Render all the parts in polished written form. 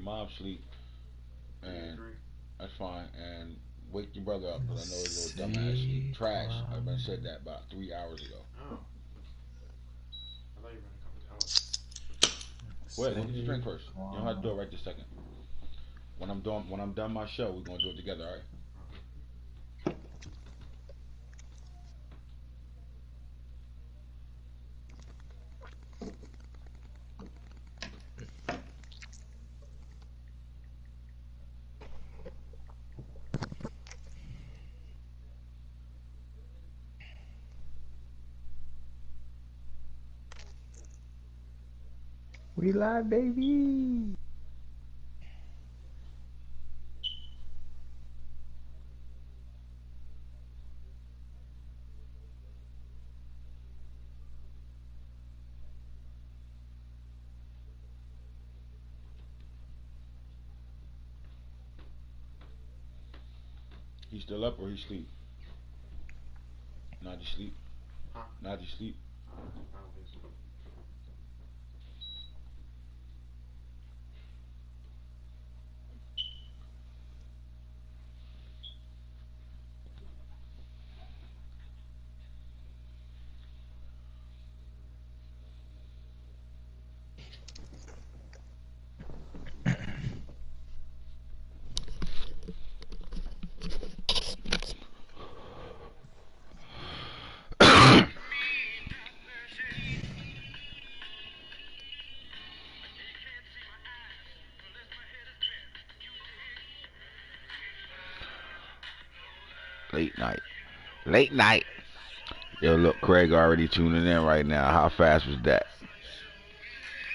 mom sleep, and that's fine. And wake your brother up because I know his little dumbass sleep. Trash. I've been said that about 3 hours ago. Oh, I thought you were gonna come tell us. Wait, go get your drink first. You don't have to do it right this second. When I'm done my show, we're gonna do it together, all right? We live, baby. He still up or he sleep? Not you sleep. Huh? Not you sleep. I don't think so. Late night. Late night. Yo, look, Craig already tuning in right now. How fast was that?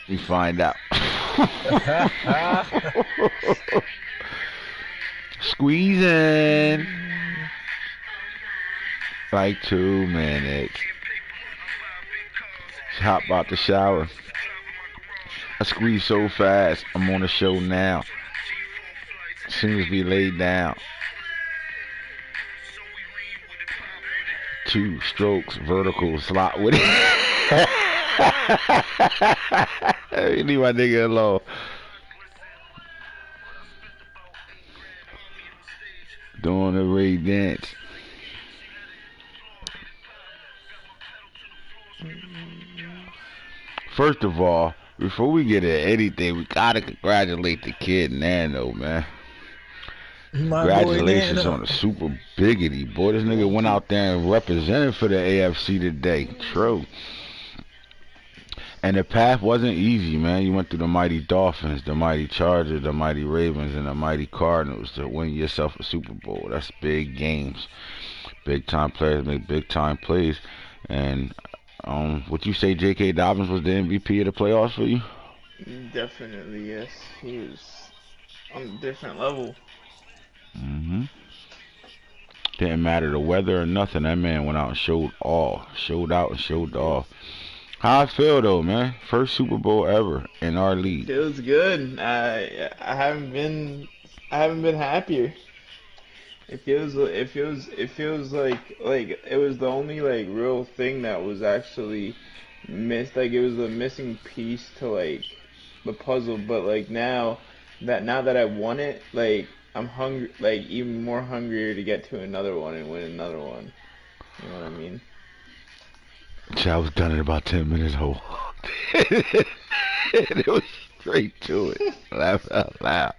We find out. Squeezing. Like 2 minutes. Hop out the shower. I squeeze so fast. I'm on the show now. As soon as we lay down. 2 strokes, vertical slot with it. Leave my nigga alone. Doing the Ray dance. First of all, before we get into anything, we gotta congratulate the kid Nano, man. Congratulations on the super biggity, boy. This nigga went out there and represented for the AFC today. True. And the path wasn't easy, man. You went through the mighty Dolphins, the mighty Chargers, the mighty Ravens, and the mighty Cardinals to win yourself a Super Bowl. That's big games. Big time players make big time plays. And would you say J.K. Dobbins was the MVP of the playoffs for you? Definitely, yes. He was on a different level. Didn't matter the weather or nothing. That man went out and showed all. Showed out and showed off. How I feel though, man? First Super Bowl ever in our league. Feels good. I haven't been happier. It feels like it was the only like real thing that was actually missed. Like it was the missing piece to like the puzzle. But like now that I won it, like I'm hungry, like even more hungrier to get to another one and win another one. You know what I mean? I was done in about 10 minutes. Whole. It was straight to it. Laugh out loud.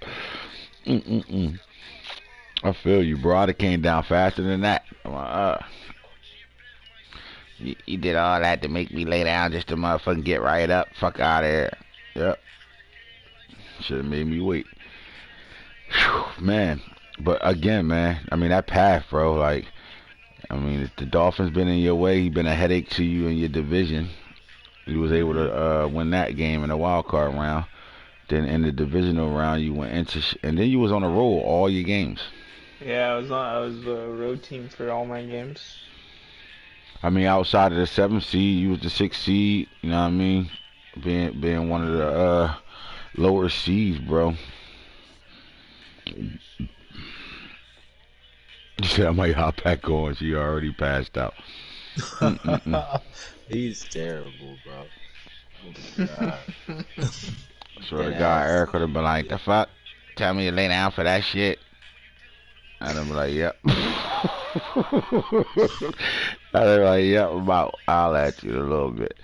I feel you, bro. I came down faster than that. I'm like, you did all that to make me lay down just to motherfucking get right up. Fuck out of here. Yep. Should have made me wait. Whew, man. But again, man, I mean, that path, bro, like, I mean, if the Dolphins been in your way, he been a headache to you in your division. You was able to win that game in the wild card round. Then in the divisional round, you went into, and then you was on a roll all your games. Yeah, I was the road team for all my games. I mean, outside of the 7th seed, you was the 6th seed. You know what I mean? Being one of the lower seeds, bro. She said I might hop back on. She already passed out. He's terrible, bro. Oh, Swear to Dead God, ass. Eric would have been like, the fuck? Tell me to lay down for that shit. And I'm like, yep. And I'm like, yep, I'll at you in a little bit.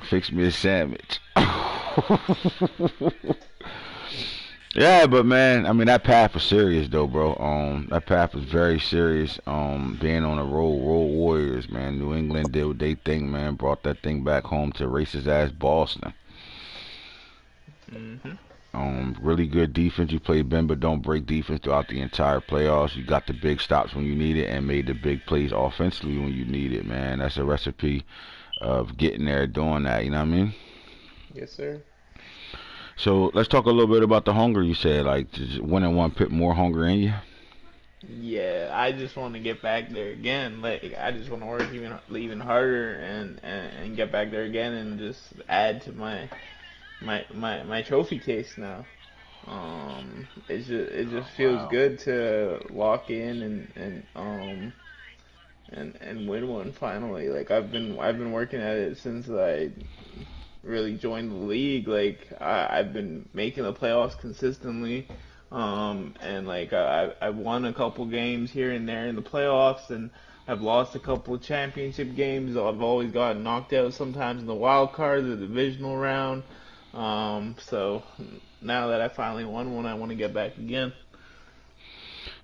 Fix me a sandwich. Yeah, but man, I mean that path was serious though, bro. That path was very serious. Being on the road Warriors, man. New England did what they think, man. Brought that thing back home to racist ass Boston. Mhm. Really good defense. You played bend but don't break defense throughout the entire playoffs. You got the big stops when you need it and made the big plays offensively when you need it, man. That's a recipe of getting there, doing that. You know what I mean? Yes, sir. So let's talk a little bit about the hunger. You said like just winning one put more hunger in you. Yeah, I just want to get back there again. Like I just want to work even harder and get back there again and just add to my trophy case now. It just feels Wow. good to lock in and win one finally. Like I've been working at it since I really joined the league. Like I've been making the playoffs consistently. And like I've won a couple games here and there in the playoffs, and I've lost a couple of championship games. I've always gotten knocked out sometimes in the wild card, the divisional round. So now that I finally won one, I want to get back again.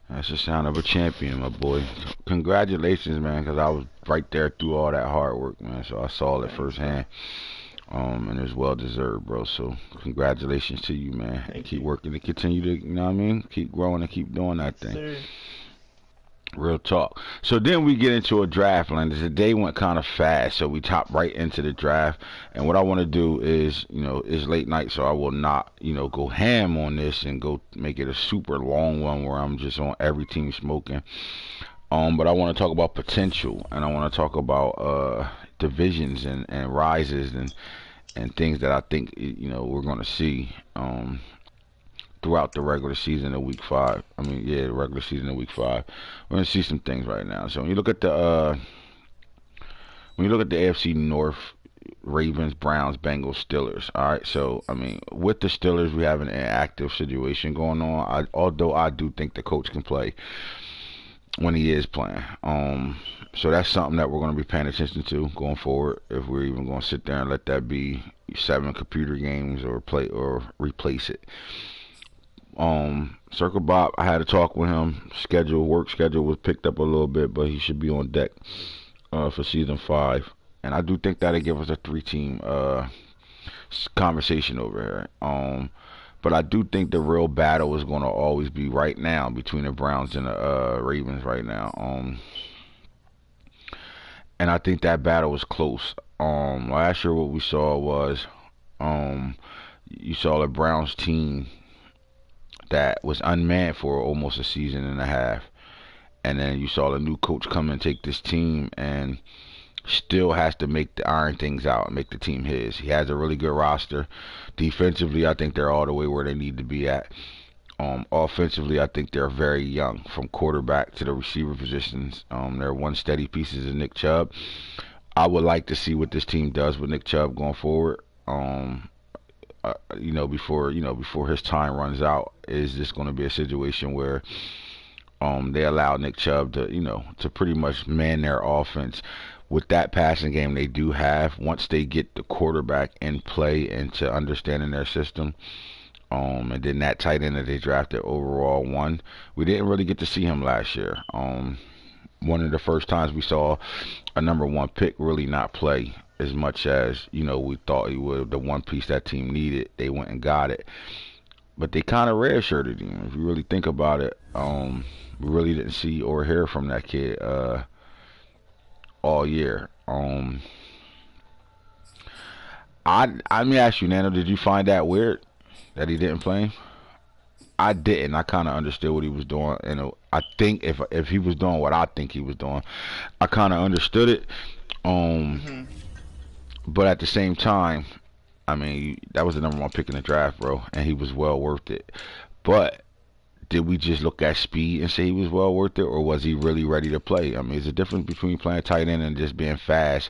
That's the sound of a champion, my boy. Congratulations, man, because I was right there through all that hard work, man. So I saw it Thanks, bro. firsthand. And it's well deserved, bro. So congratulations to you, man. And Thank keep you. working to continue to, you know what I mean? Keep growing and keep doing that Yes, thing. sir. Real talk. So then we get into a draft, Landis. The day went kind of fast, so we top right into the draft. And what I want to do is, it's late night, so I will not, go ham on this and go make it a super long one where I'm just on every team smoking. But I want to talk about potential, and I want to talk about divisions and rises and things that I think we're going to see throughout the regular season of week 5. I mean, yeah, the regular season of week 5. We're going to see some things right now. So when you look at the AFC North, Ravens, Browns, Bengals, Steelers. All right, so I mean, with the Steelers, we have an active situation going on. Although I do think the coach can play when he is playing. So that's something that we're going to be paying attention to going forward. If we're even going to sit there and let that be 7 computer games or play or replace it. Circle Bob, I had a talk with him. Work schedule was picked up a little bit, but he should be on deck for season 5. And I do think that'll give us a 3-team conversation over here. But I do think the real battle is going to always be right now between the Browns and the Ravens right now. And I think that battle was close. Last year what we saw was you saw the Browns team that was unmanned for almost a season and a half. And then you saw the new coach come and take this team and still has to make the iron things out and make the team his. He has a really good roster. Defensively, I think they're all the way where they need to be at. Offensively, I think they're very young from quarterback to the receiver positions. They're one steady pieces of Nick Chubb. I would like to see what this team does with Nick Chubb going forward. Before his time runs out, is this going to be a situation where they allow Nick Chubb to pretty much man their offense with that passing game they do have once they get the quarterback in play and to understanding their system. And then that tight end that they drafted overall one, we didn't really get to see him last year. One of the first times we saw a number 1 pick really not play as much as we thought he would. The one piece that team needed, they went and got it, but they kind of redshirted him. If you really think about it, we really didn't see or hear from that kid all year. Let me ask you, Nano, did you find that weird that he didn't play him? I didn't. I kind of understood what he was doing, and I think if he was doing what I think he was doing, I kind of understood it. Um, Mhm. but at the same time, I mean, that was the number 1 pick in the draft, bro, and he was well worth it. But did we just look at speed and say he was well worth it, or was he really ready to play? I mean, there's a difference between playing tight end and just being fast,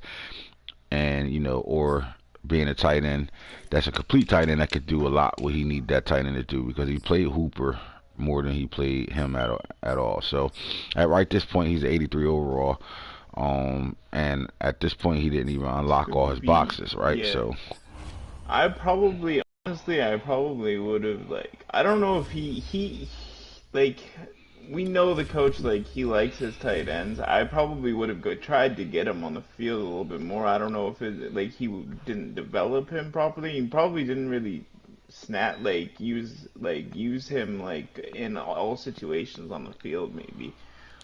and or being a tight end that's a complete tight end that could do a lot what he need that tight end to do, because he played Hooper more than he played him at all. So at right this point he's 83 overall. And at this point he didn't even unlock all Could his be, boxes, right? yeah. So I probably, honestly, I probably would have like. I don't know if like. We know the coach like he likes his tight ends. I probably would have tried to get him on the field a little bit more. I don't know if it like he didn't develop him properly. He probably didn't really snap use him like in all situations on the field. Maybe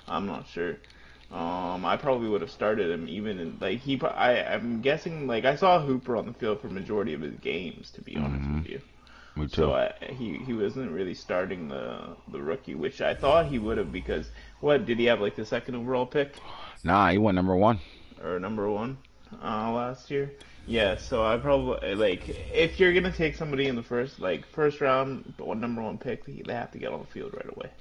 I'm not sure. I probably would have started him even in like I'm guessing like I saw Hooper on the field for majority of his games, to be honest hmm with you. me too. So he wasn't really starting the rookie, which I thought he would have because what did he have like the second overall pick Nah, he went number one. or number one last year? Yeah, so I probably like if you're gonna take somebody in the first round, number one pick, they have to get on the field right away,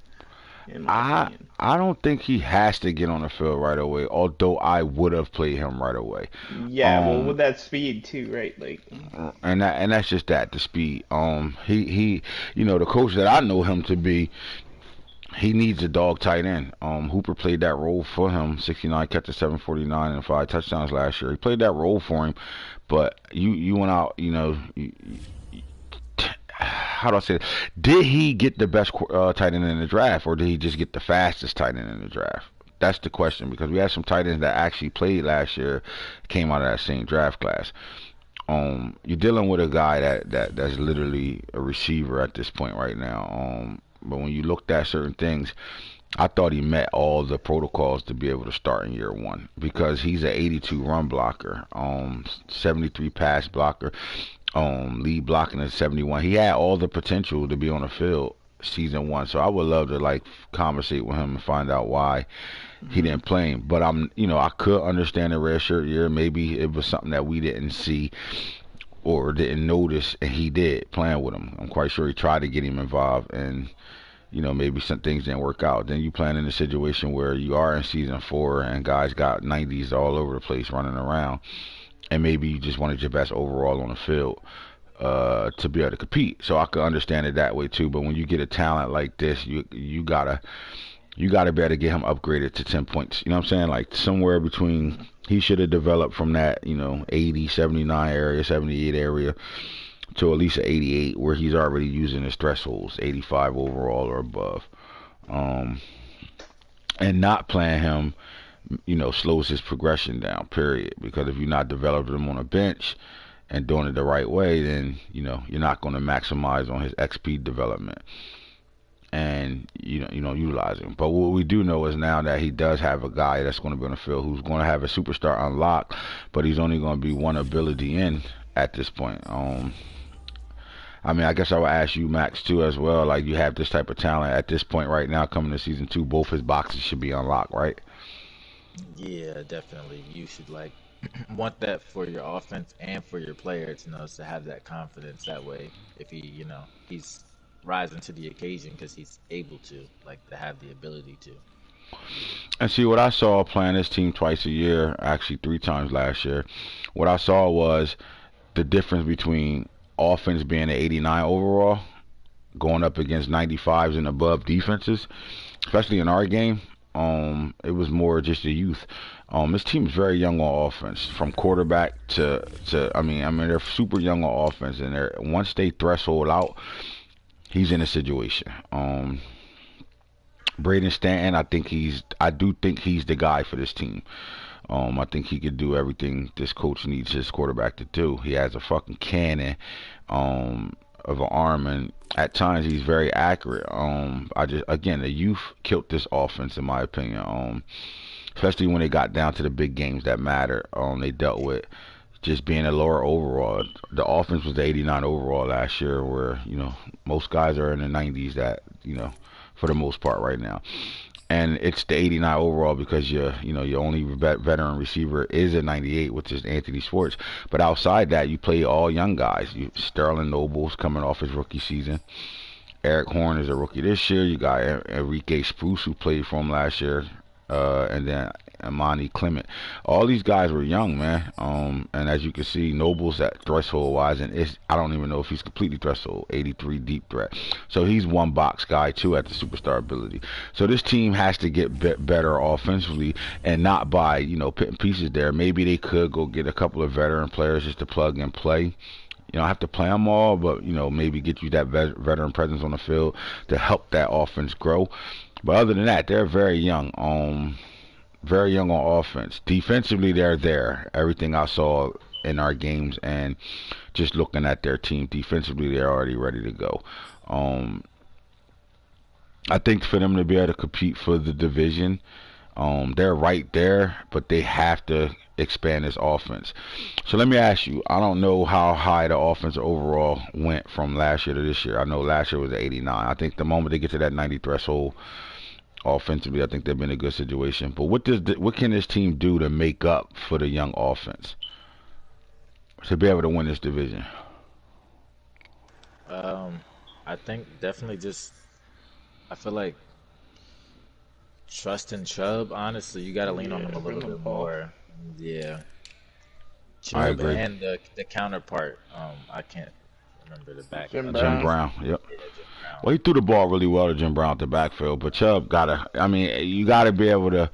in my I opinion. I don't think he has to get on the field right away, although I would have played him right away. Yeah, well, Um with that speed too, right? Like, and that's just that, the speed. He the coach that I know him to be, he needs a dog tight end. Hooper played that role for him. 69 catches, 749, and 5 touchdowns last year. He played that role for him, but you went out. How do I say it? Did he get the best tight end in the draft, or did he just get the fastest tight end in the draft? That's the question, because we had some tight ends that actually played last year, came out of that same draft class. You're dealing with a guy that's literally a receiver at this point right now. But when you looked at certain things, I thought he met all the protocols to be able to start in year one, because he's an 82 run blocker, 73 pass blocker, lead blocking at 71. He had all the potential to be on the field season one. So I would love to like conversate with him and find out why he hmm didn't play him. But I could understand the red shirt year. Maybe it was something that we didn't see or didn't notice, and he did playing with him. I'm quite sure he tried to get him involved, and maybe some things didn't work out. Then you playing in a situation where you are in season four and guys got 90s all over the place running around, and maybe you just wanted your best overall on the field to be able to compete. So I could understand it that way too. But when you get a talent like this, you gotta be able to get him upgraded to 10 points. You know what I'm saying? Like somewhere between, he should have developed from that 80, 79 area, 78 area to at least an 88, where he's already using his thresholds, 85 overall or above. Um, and not playing him, slows his progression down, period. Because if you're not developing him on a bench and doing it the right way, then you're not going to maximize on his XP development and utilize him. But what we do know is now that he does have a guy that's going to be on the field who's going to have a superstar unlocked, but he's only going to be one ability in at this point. I mean, I guess I would ask you, Max, too, as well. Like, you have this type of talent at this point right now, coming to season two. Both his boxes should be unlocked, right? Yeah, definitely. You should like want that for your offense and for your players, to have that confidence. That way, if he's rising to the occasion because he's able to, like, to have the ability to. And see, what I saw playing this team twice a year, actually 3 times last year, what I saw was the difference between offense being an 89 overall, going up against 95s and above defenses, especially in our game. It was more just the youth. This team is very young on offense, from quarterback to I mean they're super young on offense, and they're once they threshold out, he's in a situation. Braden Stanton, I do think he's the guy for this team. I think he could do everything this coach needs his quarterback to do. He has a fucking cannon of an arm, and at times he's very accurate. Again, the youth killed this offense in my opinion. Especially when they got down to the big games that matter. They dealt with just being a lower overall. The offense was the 89 overall last year, where most guys are in the 90s. That for the most part right now. And it's the 89 overall because your only veteran receiver is a 98, which is Anthony Schwartz. But outside that, you play all young guys. Sterling Noble's coming off his rookie season. Eric Horn is a rookie this year. You got Enrique Spruce, who played for him last year. And then Imani Clement. All these guys were young, man. And as you can see, Noble's at threshold wise, and I don't even know if he's completely threshold. 83 deep threat. So he's one box guy too at the superstar ability. So this team has to get better offensively, and not by putting pieces there. Maybe they could go get a couple of veteran players just to plug and play. You don't have to play them all, but maybe get you that veteran presence on the field to help that offense grow. But other than that, they're very young. Very young on offense. Defensively, they're there. Everything I saw in our games and just looking at their team defensively, they're already ready to go. I think for them to be able to compete for the division, they're right there, but they have to expand this offense. So let me ask you, I don't know how high the offense overall went from last year to this year. I know last year was 89. I think the moment they get to that 90 threshold offensively, I think they've been in a good situation. But what can this team do to make up for the young offense to be able to win this division? I think definitely just I feel like trusting Chubb. Honestly, you got to lean on him a bring little him bit ball. more. Yeah, I Chubb agree. and the counterpart. I can't remember the back. Jim Jim Brown. Brown, yep. Yeah, Jim Brown. Well, he threw the ball really well to Jim Brown at the backfield, but Chubb you gotta be able to,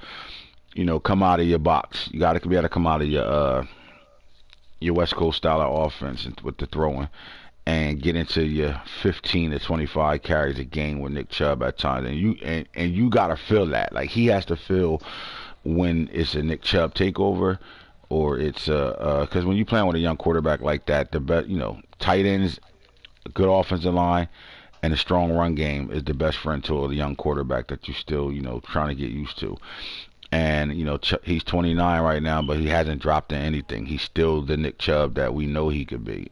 come out of your box. You gotta be able to come out of your West Coast style of offense with the throwing and get into your 15 to 25 carries a game with Nick Chubb at times, and you gotta feel that. Like he has to feel when it's a Nick Chubb takeover, or it's because when you playing with a young quarterback like that, the best tight ends, a good offensive line, and a strong run game is the best friend to a young quarterback that you still trying to get used to. And he's 29 right now, but he hasn't dropped in anything. He's still the Nick Chubb that we know he could be.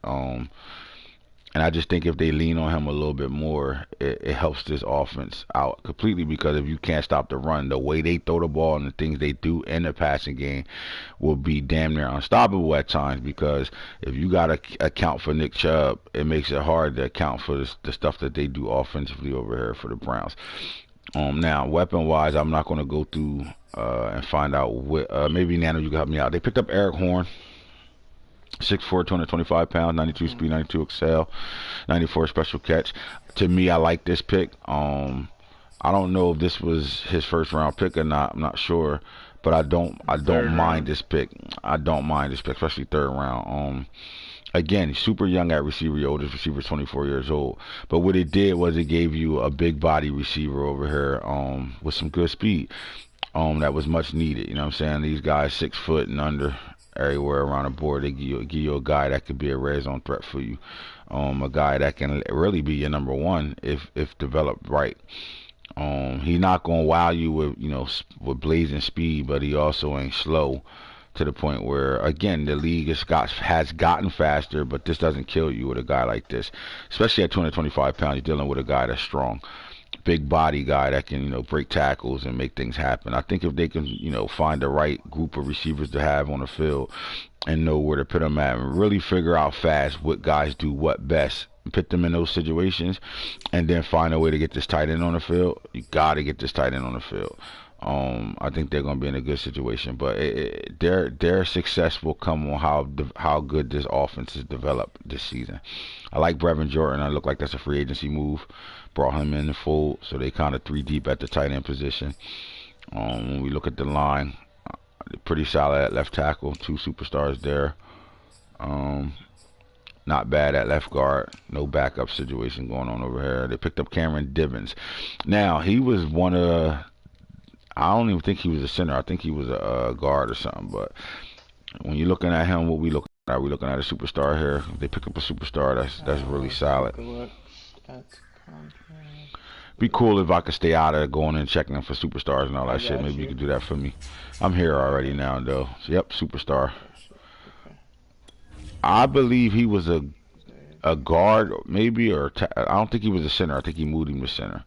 And I just think if they lean on him a little bit more, it helps this offense out completely, because if you can't stop the run, the way they throw the ball and the things they do in the passing game will be damn near unstoppable at times, because if you got to account for Nick Chubb, it makes it hard to account for the stuff that they do offensively over here for the Browns. Now, weapon-wise, I'm not going to go through and find out what, maybe Nano, you can help me out. They picked up Eric Horn. 6'4", 225 pounds, 92 speed, 92 excel, 94 special catch. To me, I like this pick. I don't know if this was his first round pick or not. I'm not sure, but I don't mind this pick. I don't mind this pick, especially third round. Again, he's super young at receiver. Your oldest receiver is 24 years old. But what it did was it gave you a big body receiver over here with some good speed that was much needed. You know what I'm saying? These guys 6 foot and under everywhere around the board. They give you a guy that could be a red zone threat for you. A guy that can really be your number one if developed right. He's not gonna wow you with with blazing speed, but he also ain't slow to the point where, again, the league has gotten faster, but this doesn't kill you with a guy like this, especially at 225 pounds. You're dealing with a guy that's strong, big body guy that can break tackles and make things happen. I think if they can find the right group of receivers to have on the field and know where to put them at and really figure out fast what guys do what best, put them in those situations, and then find a way to get this tight end on the field. You got to get this tight end on the field. I think they're going to be in a good situation, but their success will come on how good this offense is developed this season. I like Brevin Jordan. I look like that's a free agency move. Brought him in the fold, so they kind of 3 deep at the tight end position. When we look at the line, they're pretty solid at left tackle. 2 superstars there. Not bad at left guard. No backup situation going on over here. They picked up Cameron Divins. Now, he was one of... I don't even think he was a center. I think he was a guard or something. But when you're looking at him, what we looking at? Are we looking at a superstar here? If they pick up a superstar, that's really solid. Be cool if I could stay out of going and checking for superstars and all that shit. Maybe you could do that for me. I'm here already now, though. So, yep, superstar. I believe he was a guard, maybe, I don't think he was a center. I think he moved him to center.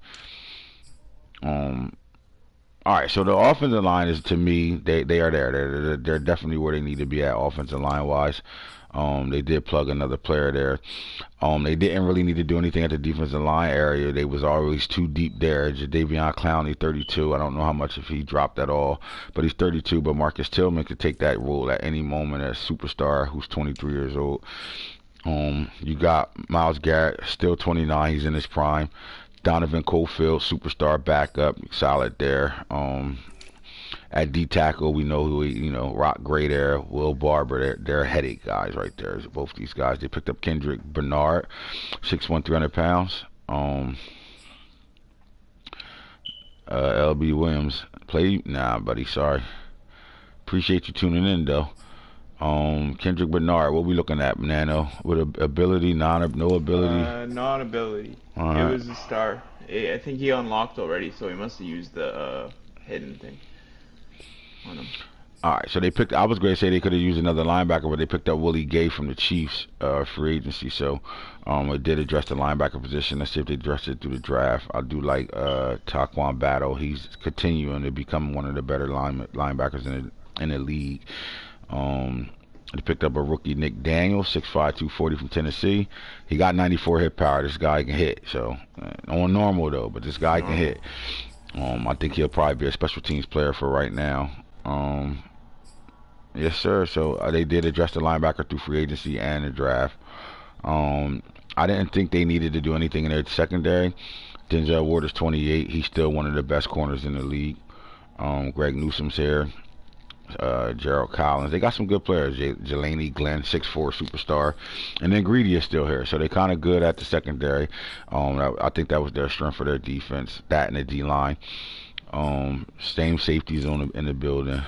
All right, so the offensive line is, to me, they are there. They're definitely where they need to be at offensive line wise. They did plug another player there. They didn't really need to do anything at the defensive line area. They was always too deep there. Jadeveon Clowney, 32. I don't know how much if he dropped at all, but he's 32. But Marcus Tillman could take that role at any moment as a superstar who's 23 years old. You got Myles Garrett, still 29. He's in his prime. Donovan Cofield, superstar backup, solid there. At D tackle, we know who Rock Gray there, Will Barber. They're headache guys right there. Both these guys. They picked up Kendrick Bernard, 6'1", 300 pounds. LB Williams played. Nah, buddy, sorry. Appreciate you tuning in though. Kendrick Bernard, what we looking at, Nano? With ability, no ability? Non-ability. All It right. was a star. I think he unlocked already, so he must have used the hidden thing on him. All right, so they picked. I was going to say they could have used another linebacker, but they picked up Willie Gay from the Chiefs free agency. So it did address the linebacker position. Let's see if they address it through the draft. I do like Taquan Battle. He's continuing to become one of the better linebackers in the league. They picked up a rookie, Nick Daniels, 6'5", 240 from Tennessee. He got 94 hit power. This guy can hit. So on normal though, but this guy can hit. I think he'll probably be a special teams player for right now. Yes, sir. So they did address the linebacker through free agency and the draft. I didn't think they needed to do anything in their secondary. Denzel Ward is 28. He's still one of the best corners in the league. Greg Newsom's here. Gerald Collins. They got some good players. Jelani Glenn, 6'4", superstar. And then Greedy is still here. So they're kind of good at the secondary. I think that was their strength for their defense. That and the D-line. Same safeties in the building.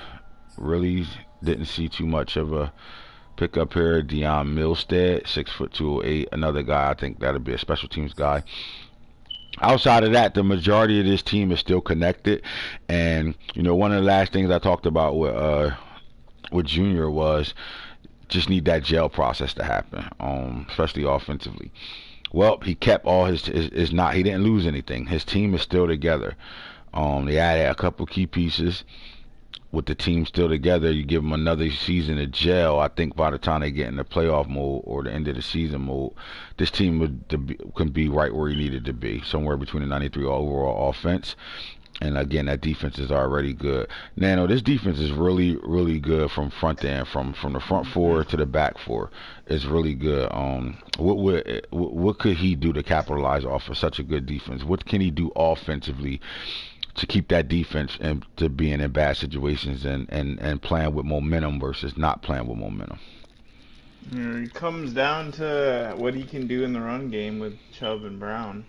Really didn't see too much of a pickup here. Deion Milstead, 6'2", 208. Another guy, I think that'll be a special teams guy. Outside of that, the majority of this team is still connected. And, one of the last things I talked about with Junior was just need that gel process to happen, especially offensively. Well, he kept all he didn't lose anything. His team is still together. They added a couple key pieces. With the team still together, you give them another season of gel. I think by the time they get in the playoff mode or the end of the season mode, this team can be right where he needed to be, somewhere between the 93 overall offense. And again, that defense is already good. Nano, this defense is really, really good from front to end, from the front four to the back four. It's really good. What could he do to capitalize off of such a good defense? What can he do offensively to keep that defense and to being in bad situations and playing with momentum versus not playing with momentum? It comes down to what he can do in the run game with Chubb and Brown.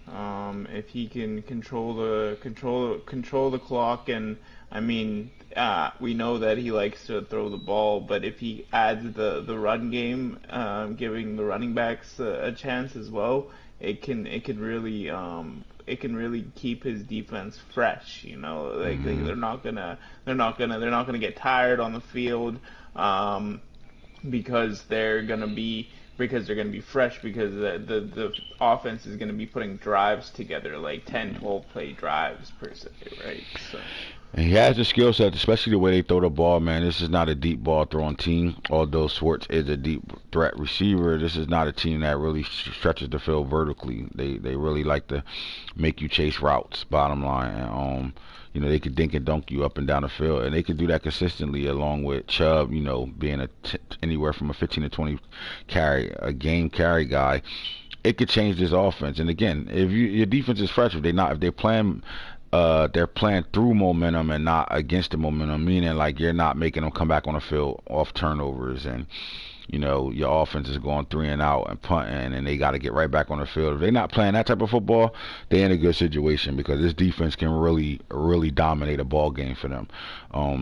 If he can control the clock, and I mean, we know that he likes to throw the ball, but if he adds the run game, giving the running backs a chance as well, it can really keep his defense fresh. Like they're not gonna get tired on the field. Because they're gonna be fresh, because the offense is gonna be putting drives together, like 10, 12 play drives per se, right? So. And he has the skill set, especially the way they throw the ball, man. This is not a deep ball throwing team. Although Swartz is a deep threat receiver, this is not a team that really stretches the field vertically. They really like to make you chase routes, bottom line. And, they could dink and dunk you up and down the field, and they could do that consistently, along with Chubb, being anywhere from a 15 to 20 game carry guy. It could change this offense. And again, if your defense is fresh, if they're playing through momentum and not against the momentum, meaning like you're not making them come back on the field off turnovers, and your offense is going 3 and out and punting, and they got to get right back on the field. If they're not playing that type of football, they're in a good situation, because this defense can really, really dominate a ball game for them.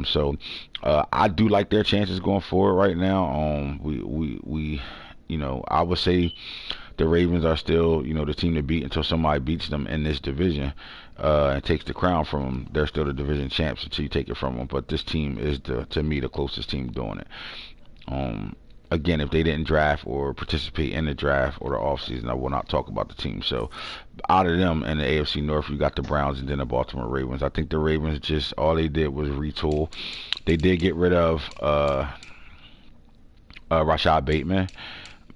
So I do like their chances going forward right now. We I would say the Ravens are still, the team to beat until somebody beats them in this division and takes the crown from them. They're still the division champs until you take it from them. But this team is, to me, the closest team doing it. again, if they didn't draft or participate in the draft or the offseason, I will not talk about the team. So out of them in the AFC North, you got the Browns and then the Baltimore Ravens. I think the Ravens just all they did was retool. They did get rid of Rashad Bateman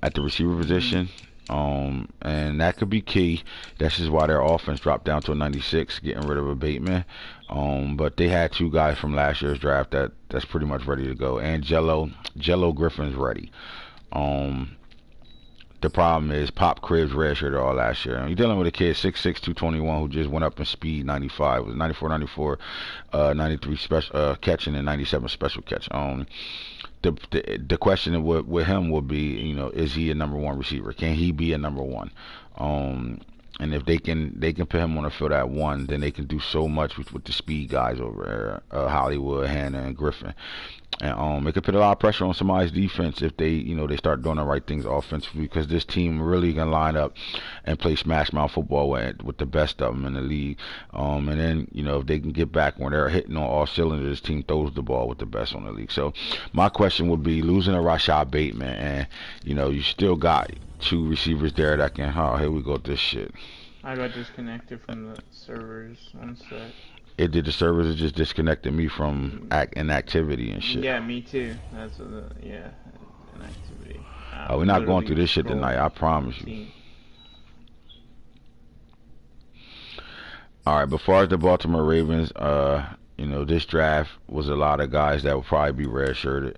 at the receiver position. And that could be key. That's just why their offense dropped down to a 96, getting rid of a Bateman. But they had two guys from last year's draft that's pretty much ready to go. And Jello Griffin's ready. The problem is Pop Cribbs redshirted all last year. You're dealing with a kid 6'6", 221 who just went up in speed, 95, was 94, 94, 93 special catching and 97 special catch. The question with him will be, you know, is he a number one receiver? Can he be a number one? And if they can put him on the field at one, then they can do so much with the speed guys over there, Hollywood, Hannah, and Griffin. And it could put a lot of pressure on somebody's defense if they start doing the right things offensively, because this team really can line up and play smash mouth football with the best of them in the league. And then, you know, if they can get back when they're hitting on all cylinders, this team throws the ball with the best on the league. So my question would be, losing a Rashad Bateman, and, you know, you still got two receivers there that can, here we go with this shit. I got disconnected from the servers one sec. It did. The servers it just disconnected me from inactivity and shit. Yeah, me too. That's what inactivity. We're not going through this shit tonight, I promise you. Alright, but as far as the Baltimore Ravens, you know, this draft was a lot of guys that will probably be redshirted.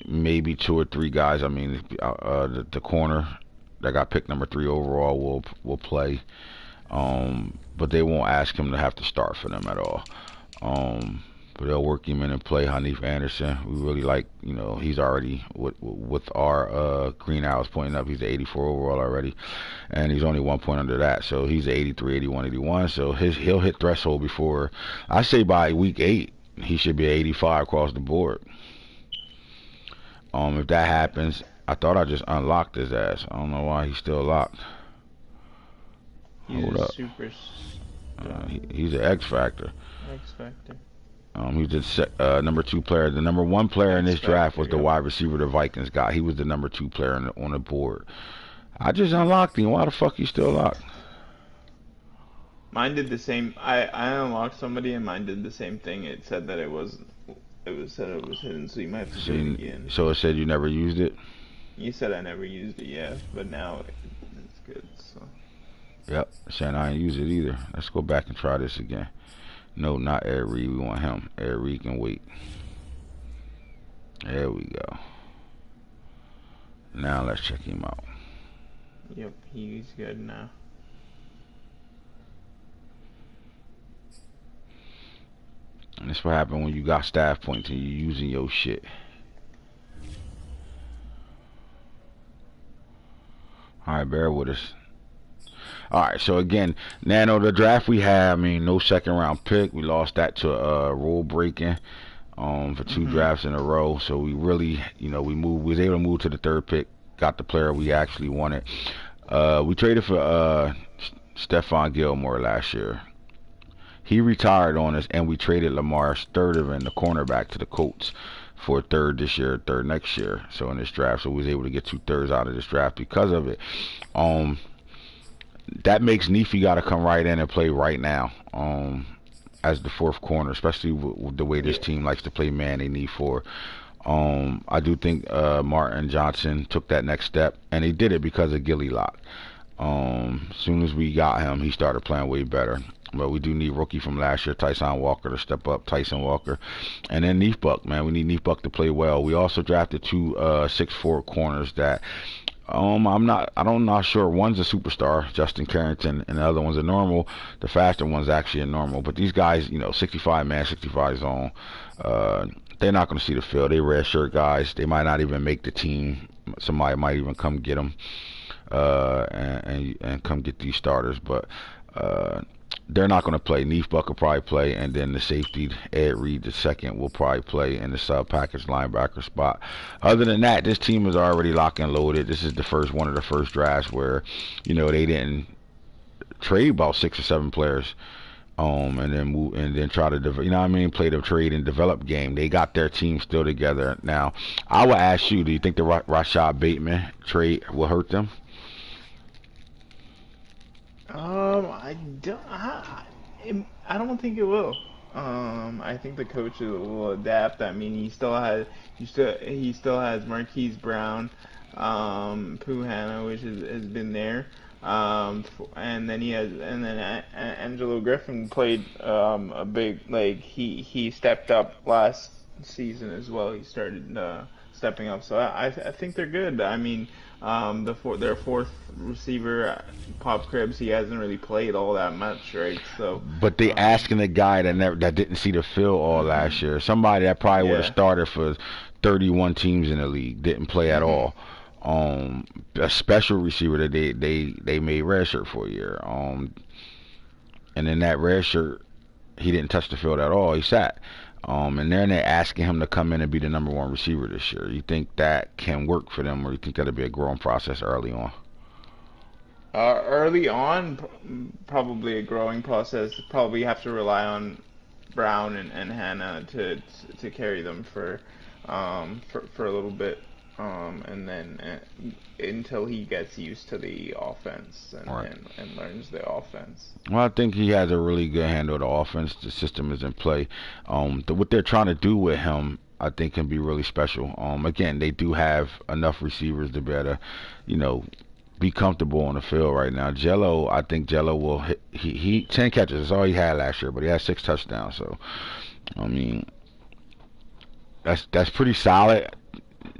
Maybe two or three guys. I mean, the corner that got picked number 3 overall will play. But they won't ask him to have to start for them at all. But they'll work him in and play Hanif Anderson. We really like, you know, he's already, with our green arrows pointing up, he's the 84 overall already. And he's only 1 point under that. So he's the 83, 81, 81. So he'll hit threshold before, I say by week 8, he should be 85 across the board. If that happens, I thought I just unlocked his ass. I don't know why he's still locked. Hold up. He's an X Factor. X Factor. He's the number 2 player. The number 1 player in this draft was the wide receiver the Vikings got. He was the number 2 player on the board. I just unlocked him. Why the fuck he still locked? Mine did the same. I unlocked somebody and mine did the same thing. It said that it wasn't. It said it was hidden, so you might have to do it again. So it said you never used it? You said I never used it, yeah, but now it's good, so. Yep, saying I ain't use it either. Let's go back and try this again. No, not Ed Reed. We want him. Ed Reed can wait. There we go. Now let's check him out. Yep, he's good now. And that's what happened when you got staff points and you're using your shit. Alright, bear with us. Alright, so again, Nano, the draft we had, I mean, no second round pick. We lost that to rule breaking for 2 drafts in a row. So we really, you know, we was able to move to the 3rd pick, got the player we actually wanted. We traded for Stephon Gilmore last year. He retired on us, and we traded Lamar Sturdivant, the cornerback, to the Colts for a 3rd this year, 3rd next year. So in this draft, so we was able to get 2 thirds out of this draft because of it. That makes Neefy got to come right in and play right now as the 4th corner, especially with the way this team likes to play man. They need 4. I do think Martin Johnson took that next step, and he did it because of Gilly Lock. As soon as we got him, he started playing way better. But we do need rookie from last year, Tyson Walker, to step up. Tyson Walker, and then Neef Buck, man. We need Neef Buck to play well. We also drafted 2 6'4" corners that I'm not sure. One's a superstar, Justin Carrington, and the other one's a normal. The faster one's actually a normal. But these guys, you know, 65 man, 65 zone. They're not going to see the field. They red shirt guys. They might not even make the team. Somebody might even come get them and come get these starters, but. They're not going to play. Neef Buck will probably play, and then the safety, Ed Reed the second, will probably play in the sub-package linebacker spot. Other than that, this team is already locked and loaded. This is one of the first drafts where, you know, they didn't trade about 6 or 7 players. and then move and then try to you know what I mean, play the trade and develop game. They got their team still together now. I would ask you, do you think the Rashad Bateman trade will hurt them? I don't. I don't think it will. I think the coaches will adapt. I mean, he still has Marquise Brown, Puhana, which has been there. And then Angelo Griffin played a big, like he stepped up last season as well. He started stepping up, so I think they're good. I mean, their fourth receiver, Pop Cribs, he hasn't really played all that much, right? So, But they asking a guy that didn't see the field all last year, somebody that probably would have yeah. started for 31 teams in the league, didn't play at hmm all. A special receiver that they made redshirt for a year. And in that redshirt, he didn't touch the field at all. He sat. And then they're asking him to come in and be the number one receiver this year. You think that can work for them, or you think that'll be a growing process early on? Early on, probably a growing process. Probably have to rely on Brown and Hannah to carry them for a little bit, and then until he gets used to the offense All right. and learns the offense. Well, I think he has a really good handle of the offense. The system is in play. What they're trying to do with him, I think, can be really special. Again, they do have enough receivers to be able to, you know, be comfortable on the field right now. Jello, I think Jello will hit. He 10 catches. That's all he had last year, but he had 6 touchdowns. So, I mean, that's pretty solid.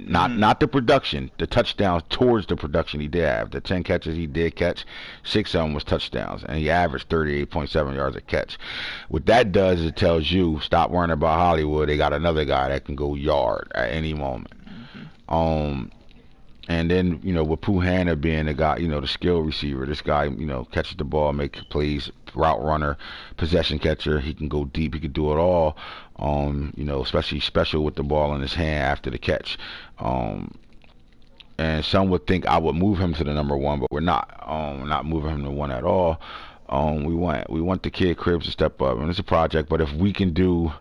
hmm Not the production, the touchdowns towards the production he did have. The 10 catches he did catch, 6 of them was touchdowns, and he averaged 38.7 yards a catch. What that does is it tells you, stop worrying about Hollywood. They got another guy that can go yard at any moment. hmm Um, and then, you know, with Puhana being the guy, you know, the skill receiver, this guy, you know, catches the ball, make plays, route runner, possession catcher. He can go deep. He can do it all. You know, especially special with the ball in his hand after the catch. Um, and some would think I would move him to the number one, but we're not. We're not moving him to one at all. We want the kid Cribs to step up, and it's a project. But if we can do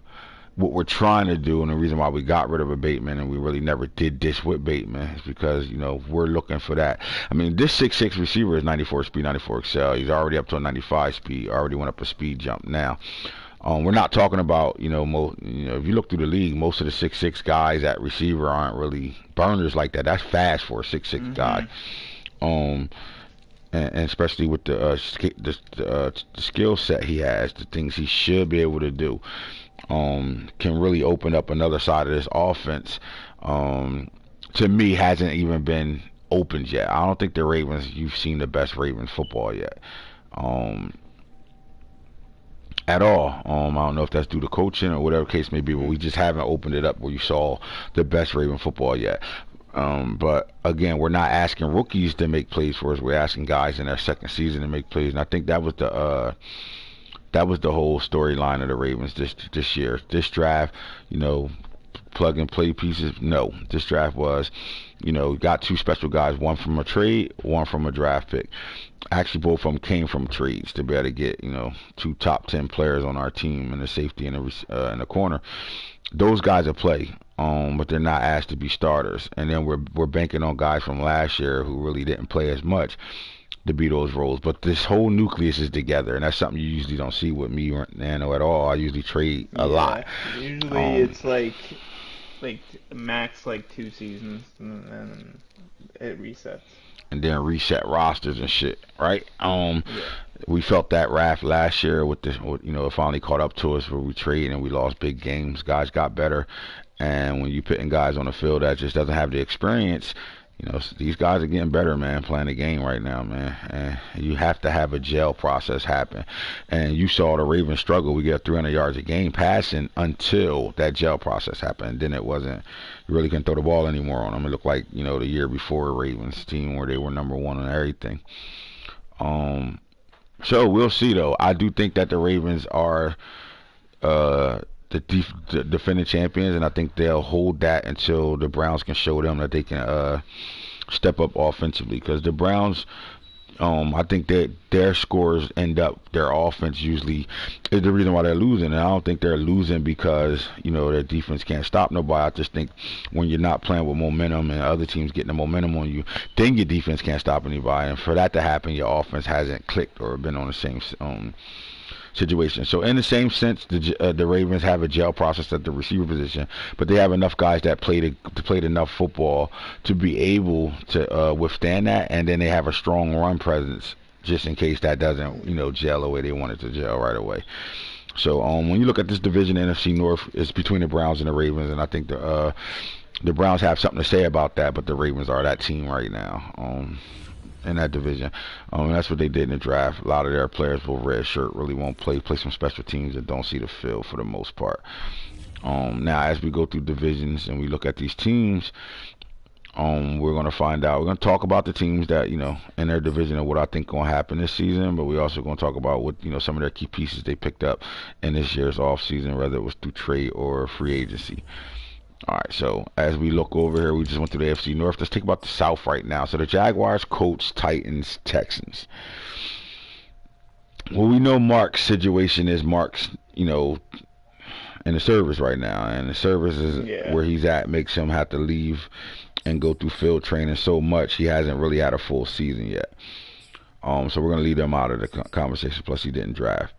what we're trying to do, and the reason why we got rid of a Bateman and we really never did this with Bateman is because, you know, we're looking for that. I mean, this 6'6" receiver is 94 speed, 94 excel. He's already up to a 95 speed, already went up a speed jump now. We're not talking about, if you look through the league, most of the 6'6" guys at receiver aren't really burners like that. That's fast for a 6'6" guy. hmm Um, and especially with the skill set he has, the things he should be able to do, can really open up another side of this offense. To me, hasn't even been opened yet. I don't think the Ravens. You've seen the best Ravens football yet, um, at all. I don't know if that's due to coaching or whatever case may be, but we just haven't opened it up where you saw the best Raven football yet. But again, we're not asking rookies to make plays for us. We're asking guys in their second season to make plays, and I think that was the whole storyline of the Ravens this year. This draft, you know, plug and play pieces. No, this draft was, got 2 special guys, one from a trade, one from a draft pick. Actually, both of them came from trades to be able to get, 2 top 10 players on our team and the safety in the corner. Those guys will play, but they're not asked to be starters. And then we're banking on guys from last year who really didn't play as much to be those roles. But this whole nucleus is together, and that's something you usually don't see with me or Nano at all. I usually trade a lot. Yeah, usually Um, it's like max like 2 seasons and then it resets. and then reset rosters and shit, right? Yeah. We felt that wrath last year it finally caught up to us where we traded and we lost big games. Guys got better, and when you putting guys on the field that just doesn't have the experience, these guys are getting better, man, playing the game right now, man. And you have to have a gel process happen. And you saw the Ravens struggle. We get 300 yards a game passing until that gel process happened. And then it wasn't, you really couldn't throw the ball anymore on them. It looked like, the year before Ravens team where they were number one on everything. Um, so we'll see, though. I do think that the Ravens are the defending champions, and I think they'll hold that until the Browns can show them that they can step up offensively. Because the Browns, I think that their scores end up their offense usually is the reason why they're losing. And I don't think they're losing because their defense can't stop nobody. I just think when you're not playing with momentum and other teams getting the momentum on you, then your defense can't stop anybody. And for that to happen, your offense hasn't clicked or been on the same situation. So in the same sense, the Ravens have a gel process at the receiver position, but they have enough guys that played enough football to be able to withstand that, and then they have a strong run presence just in case that doesn't gel the way they want it to gel right away. So when you look at this division, NFC North, it's between the Browns and the Ravens, and I think the Browns have something to say about that, but the Ravens are that team right now. In that division. That's what they did in the draft. A lot of their players will red shirt, really won't play some special teams and don't see the field for the most part. Now, as we go through divisions and we look at these teams, we're going to find out. We're going to talk about the teams that, in their division and what I think going to happen this season, but we're also going to talk about what, some of their key pieces they picked up in this year's offseason, whether it was through trade or free agency. All right, so as we look over here, we just went through the AFC North. Let's talk about the South right now. So the Jaguars, Colts, Titans, Texans. Well, we know Mark's situation is Mark's, in the service right now. And the service is where he's at makes him have to leave and go through field training so much he hasn't really had a full season yet. So we're going to leave them out of the conversation. Plus, he didn't draft.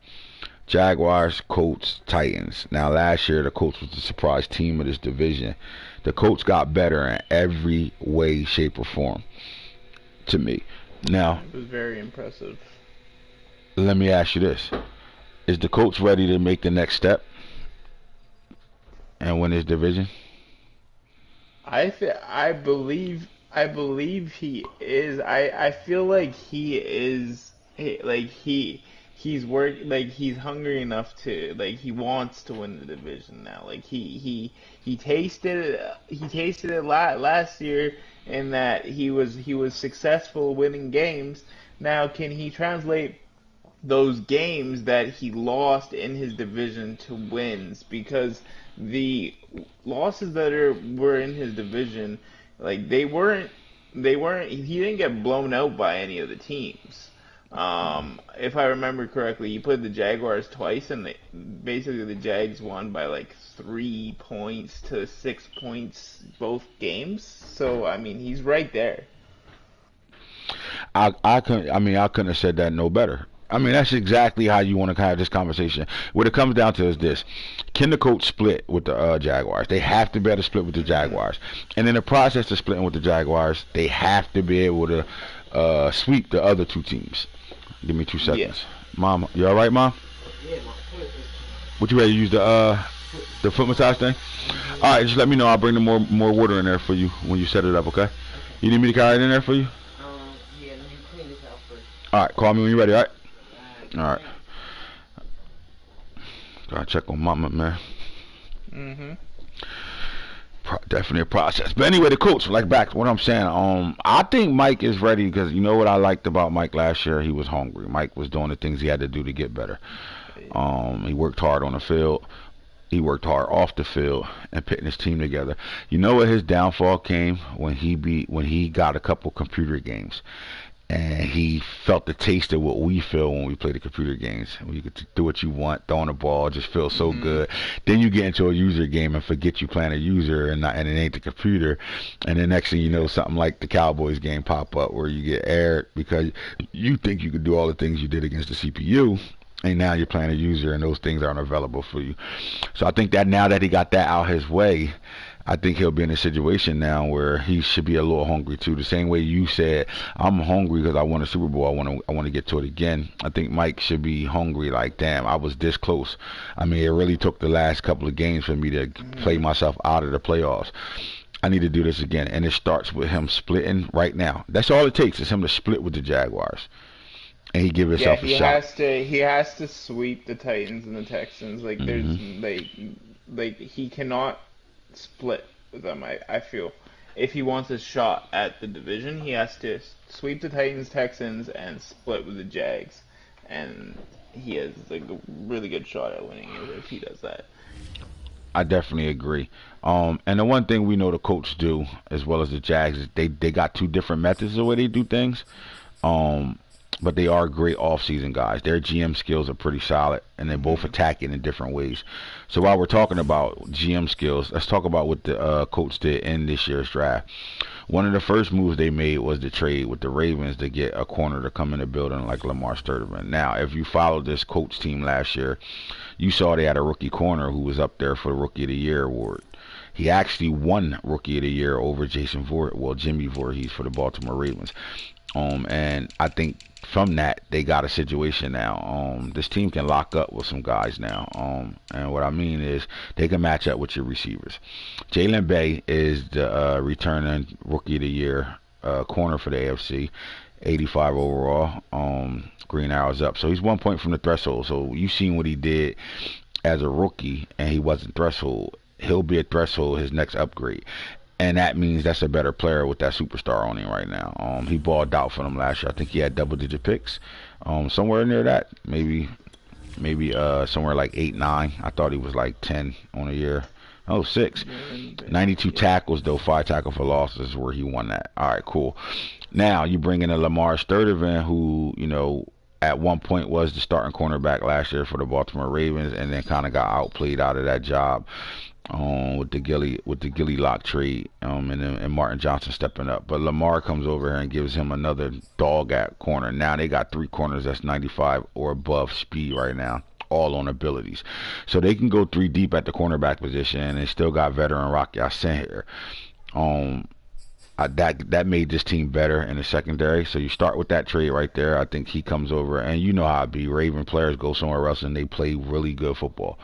Jaguars, Colts, Titans. Now, last year, the Colts was the surprise team of this division. The Colts got better in every way, shape, or form, to me. Now, it was very impressive. Let me ask you this. Is the Colts ready to make the next step and win this division? I believe he is. I feel like he is. He's hungry enough to, he wants to win the division now. He tasted it last year in that he was successful winning games. Now, can he translate those games that he lost in his division to wins? Because the losses that were in his division, they weren't he didn't get blown out by any of the teams. If I remember correctly, he played the Jaguars twice, and basically the Jags won by 3 points to 6 points both games. So I mean, he's right there. I couldn't have said that no better. I mean, that's exactly how you want to have this conversation. What it comes down to is this: can the Colts split with the Jaguars? They have to be able to split with the Jaguars, and in the process of splitting with the Jaguars, they have to be able to sweep the other two teams. Give me 2 seconds. Yeah. Mom, you all right, Mom? Yeah, my foot is... What, you ready to use the foot massage thing? All right, just let me know. I'll bring the more water in there for you when you set it up, okay? You need me to carry it in there for you? Yeah, let me clean this out first. All right, call me when you're ready, all right? All right. Gotta check on Mama, man. Mm-hmm. Definitely a process. But anyway, the Colts, back to what I'm saying. I think Mike is ready because you know what I liked about Mike last year? He was hungry. Mike was doing the things he had to do to get better. He worked hard on the field. He worked hard off the field and putting his team together. You know what his downfall came when he got a couple computer games. And he felt the taste of what we feel when we play the computer games. When you get to do what you want, throwing the ball, just feels so good. Then you get into a user game and forget you playing a user and it ain't the computer. And then next thing you know, something like the Cowboys game pop up where you get aired because you think you could do all the things you did against the CPU. And now you're playing a user and those things aren't available for you. So I think that now that he got that out his way, I think he'll be in a situation now where he should be a little hungry too. The same way you said, I'm hungry because I won a Super Bowl. I want to get to it again. I think Mike should be hungry. Damn, I was this close. I mean, it really took the last couple of games for me to play myself out of the playoffs. I need to do this again, and it starts with him splitting right now. That's all it takes is him to split with the Jaguars, and he give himself a shot. He has to sweep the Titans and the Texans. He cannot split with them. I feel if he wants a shot at the division, he has to sweep the Titans, Texans, and split with the Jags, and he has a really good shot at winning it if he does that. I definitely agree. And the one thing we know the Colts do, as well as the Jags, is they got two different methods of the way they do things. but they are great off-season guys. Their GM skills are pretty solid, and they both Mhm. attack it in different ways. So while we're talking about GM skills, let's talk about what the Colts did in this year's draft. One of the first moves they made was the trade with the Ravens to get a corner to come in the building like Lamar Sturdivant. Now, if you followed this Colts team last year, you saw they had a rookie corner who was up there for the Rookie of the Year award. He actually won Rookie of the Year over Jimmy Voorhees for the Baltimore Ravens. And I think from that they got a situation now. This team can lock up with some guys now. And what I mean is they can match up with your receivers. Jalen Bay is the returning Rookie of the Year corner for the AFC, 85 overall. Green arrows up, so he's 1 point from the threshold. So you seen what he did as a rookie, and he wasn't threshold. He'll be a threshold his next upgrade. And that means that's a better player with that superstar on him right now. He balled out for them last year. I think he had double-digit picks, somewhere near that. Maybe somewhere like 8, 9. I thought he was like 10 on a year. Oh, 6. 92 tackles though, 5 tackle for losses where he won that. All right, cool. Now you bring in a Lamar Sturdivant who, at one point was the starting cornerback last year for the Baltimore Ravens, and then kind of got outplayed out of that job with the Gilly Lock trade, and Martin Johnson stepping up. But Lamar comes over here and gives him another dog at corner. Now they got 3 corners that's 95 or above speed right now, all on abilities. So they can go 3 deep at the cornerback position, and they still got veteran Rocky Sin here. That made this team better in the secondary. So you start with that trade right there. I think he comes over, and you know how it be. Raven players go somewhere else and they play really good football.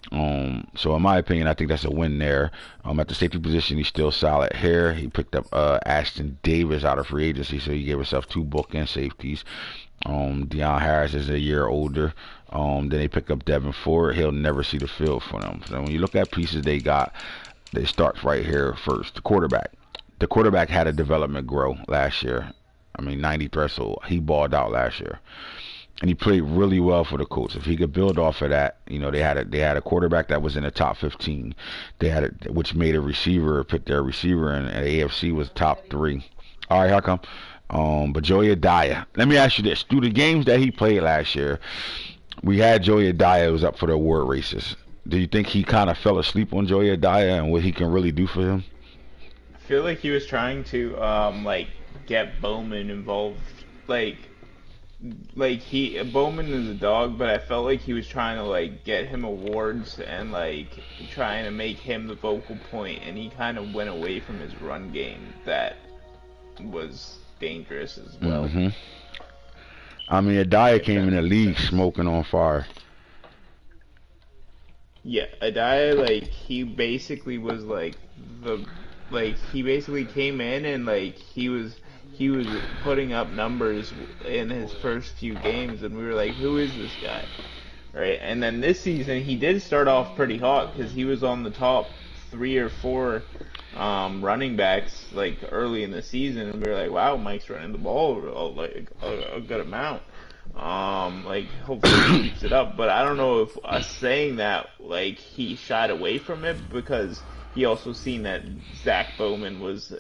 So in my opinion, I think that's a win there. At the safety position, he's still solid here. He picked up Ashton Davis out of free agency, so he gave himself 2 bookend safeties. Deion Harris is a year older. Then they pick up Devin Ford. He'll never see the field for them. So when you look at pieces they got, they start right here first. The quarterback. The quarterback had a development grow last year. 90 threshold. He balled out last year. And he played really well for the Colts. If he could build off of that, they had a quarterback that was in the top 15. Which made a receiver pick their receiver, and the AFC was top 3. All right, how come? But Joey Adaya. Let me ask you this: through the games that he played last year, we had Joey Adaya was up for the award races. Do you think he kind of fell asleep on Joey Adaya and what he can really do for him? I feel like he was trying to get Bowman involved, he Bowman is a dog, but I felt like he was trying to get him awards and trying to make him the focal point, and he kind of went away from his run game that was dangerous as well. Adaya came in the league smoking on fire. Yeah, Adaya, he basically was he basically came in and he was putting up numbers in his first few games, and we were like, who is this guy? Right? And then this season, he did start off pretty hot because he was on the top 3 or 4 running backs early in the season, and we were like, wow, Mike's running the ball a good amount. Hopefully he keeps it up, but I don't know if us saying that he shied away from it because he also seen that Zach Bowman was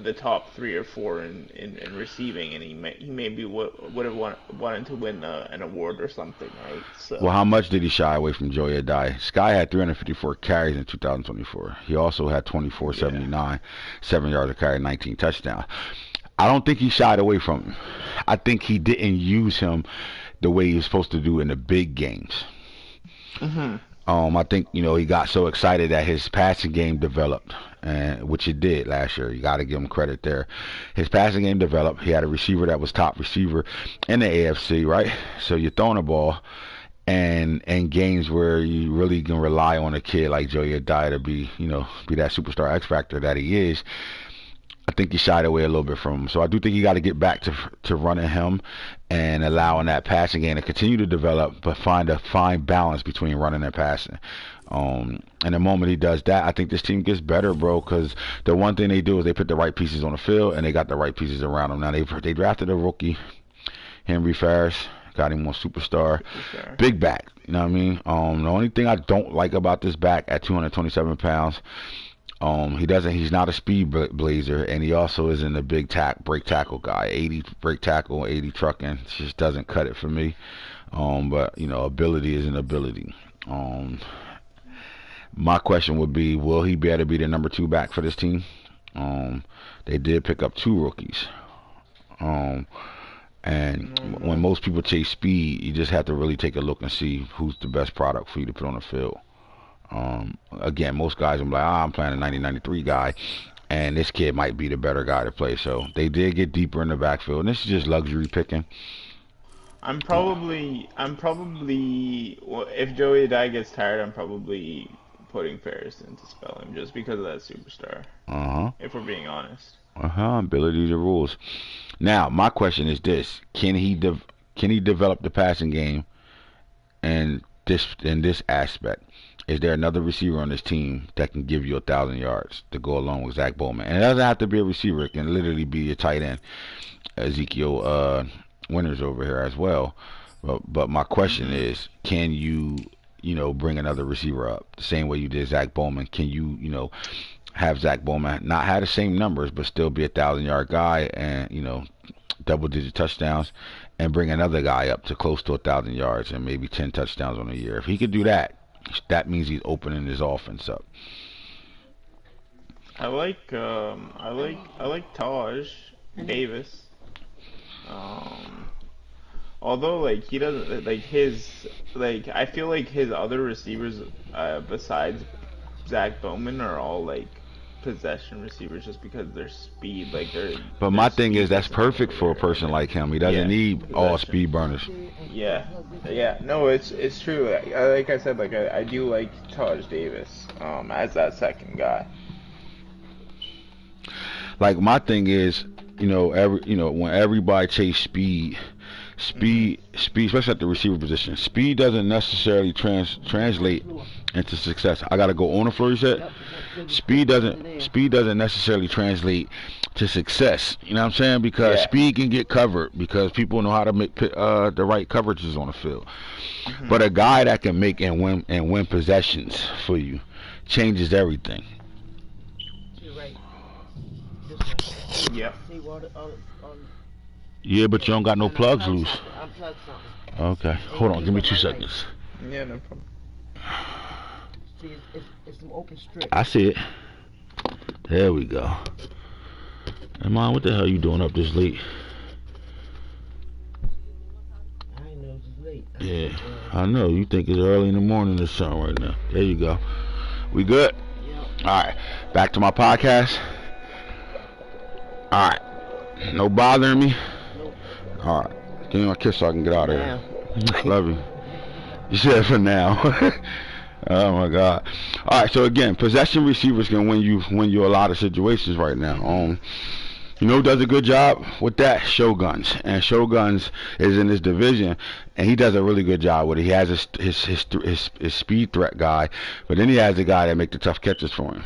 the top 3 or 4 in receiving, and he maybe would have wanted to win an award or something, right? So. Well, how much did he shy away from Joey Adai? Sky had 354 carries in 2024. He also had 24.79, 7 yards a carry, 19 touchdowns. I don't think he shied away from him. I think he didn't use him the way he was supposed to do in the big games. I think, he got so excited that his passing game developed, which it did last year. You got to give him credit there. His passing game developed. He had a receiver that was top receiver in the AFC, right? So you're throwing the ball, and games where you really can rely on a kid like Joey Adai to be that superstar X factor that he is. I think he shied away a little bit from him. So I do think you got to get back to running him and allowing that passing game to continue to develop, but find a fine balance between running and passing. And the moment he does that, I think this team gets better, bro, because the one thing they do is they put the right pieces on the field, and they got the right pieces around him. Now, they drafted a rookie, Henry Ferris, got him on superstar. Big back, you know what I mean? The only thing I don't like about this back at 227 pounds, He's not a speed blazer, and he also isn't a big break tackle guy. 80 break tackle, 80 trucking, just doesn't cut it for me. But you know, ability is an ability. My question would be, will he be able to be the number 2 back for this team? They did pick up 2 rookies. And when most people chase speed, you just have to really take a look and see who's the best product for you to put on the field. Again, most guys are like, I'm playing a 1993 guy, and this kid might be the better guy to play. So they did get deeper in the backfield, and this is just luxury picking. I'm probably, well, if Joey Adai gets tired, I'm probably putting Ferris in to spell him just because of that superstar. If we're being honest. Ability to rules. Now, my question is this: Can he develop the passing game, and in this aspect? Is there another receiver on this team that can give you 1,000 yards to go along with Zach Bowman? And it doesn't have to be a receiver; it can literally be a tight end, Ezekiel Winters over here as well. But my question is, can you bring another receiver up the same way you did Zach Bowman? Can you have Zach Bowman not have the same numbers but still be a 1,000-yard guy and double-digit touchdowns, and bring another guy up to close to 1,000 yards and maybe 10 touchdowns on a year? If he could do that, that means he's opening his offense up. I like Taj Davis. Although he doesn't I feel like his other receivers besides Zach Bowman are all possession receivers just because of their speed. But my thing is that's perfect for a person like him. He doesn't need all speed burners. Yeah. No, it's true. Like I said, I do like Taj Davis as that second guy. My thing is, when everybody chase speed, especially at the receiver position, speed doesn't necessarily translate into success. I gotta go on the floor. You said speed doesn't necessarily translate to success. You know what I'm saying? Because speed can get covered because people know how to make the right coverages on the field. But a guy that can make and win possessions for you changes everything. Yeah. Yeah, but you don't got no plugs loose. Okay, hold on, give me 2 seconds. Yeah, no problem. See, it's some open strip. I see it. There we go. Hey, Mom, what the hell you doing up this late? I didn't know it was late. Yeah, I know. You think it's early in the morning or something right now. There you go. We good? Yep. Alright, back to my podcast. Alright, no bothering me? Nope. Alright, give me my kiss so I can get out of Now. here. Love you. You said for now. Oh my God. Alright, so again, possession receivers can win you a lot of situations right now. You know who does a good job with that? Shoguns. And Shoguns is in this division, and he does a really good job with it. He has his speed threat guy, but then he has a guy that make the tough catches for him.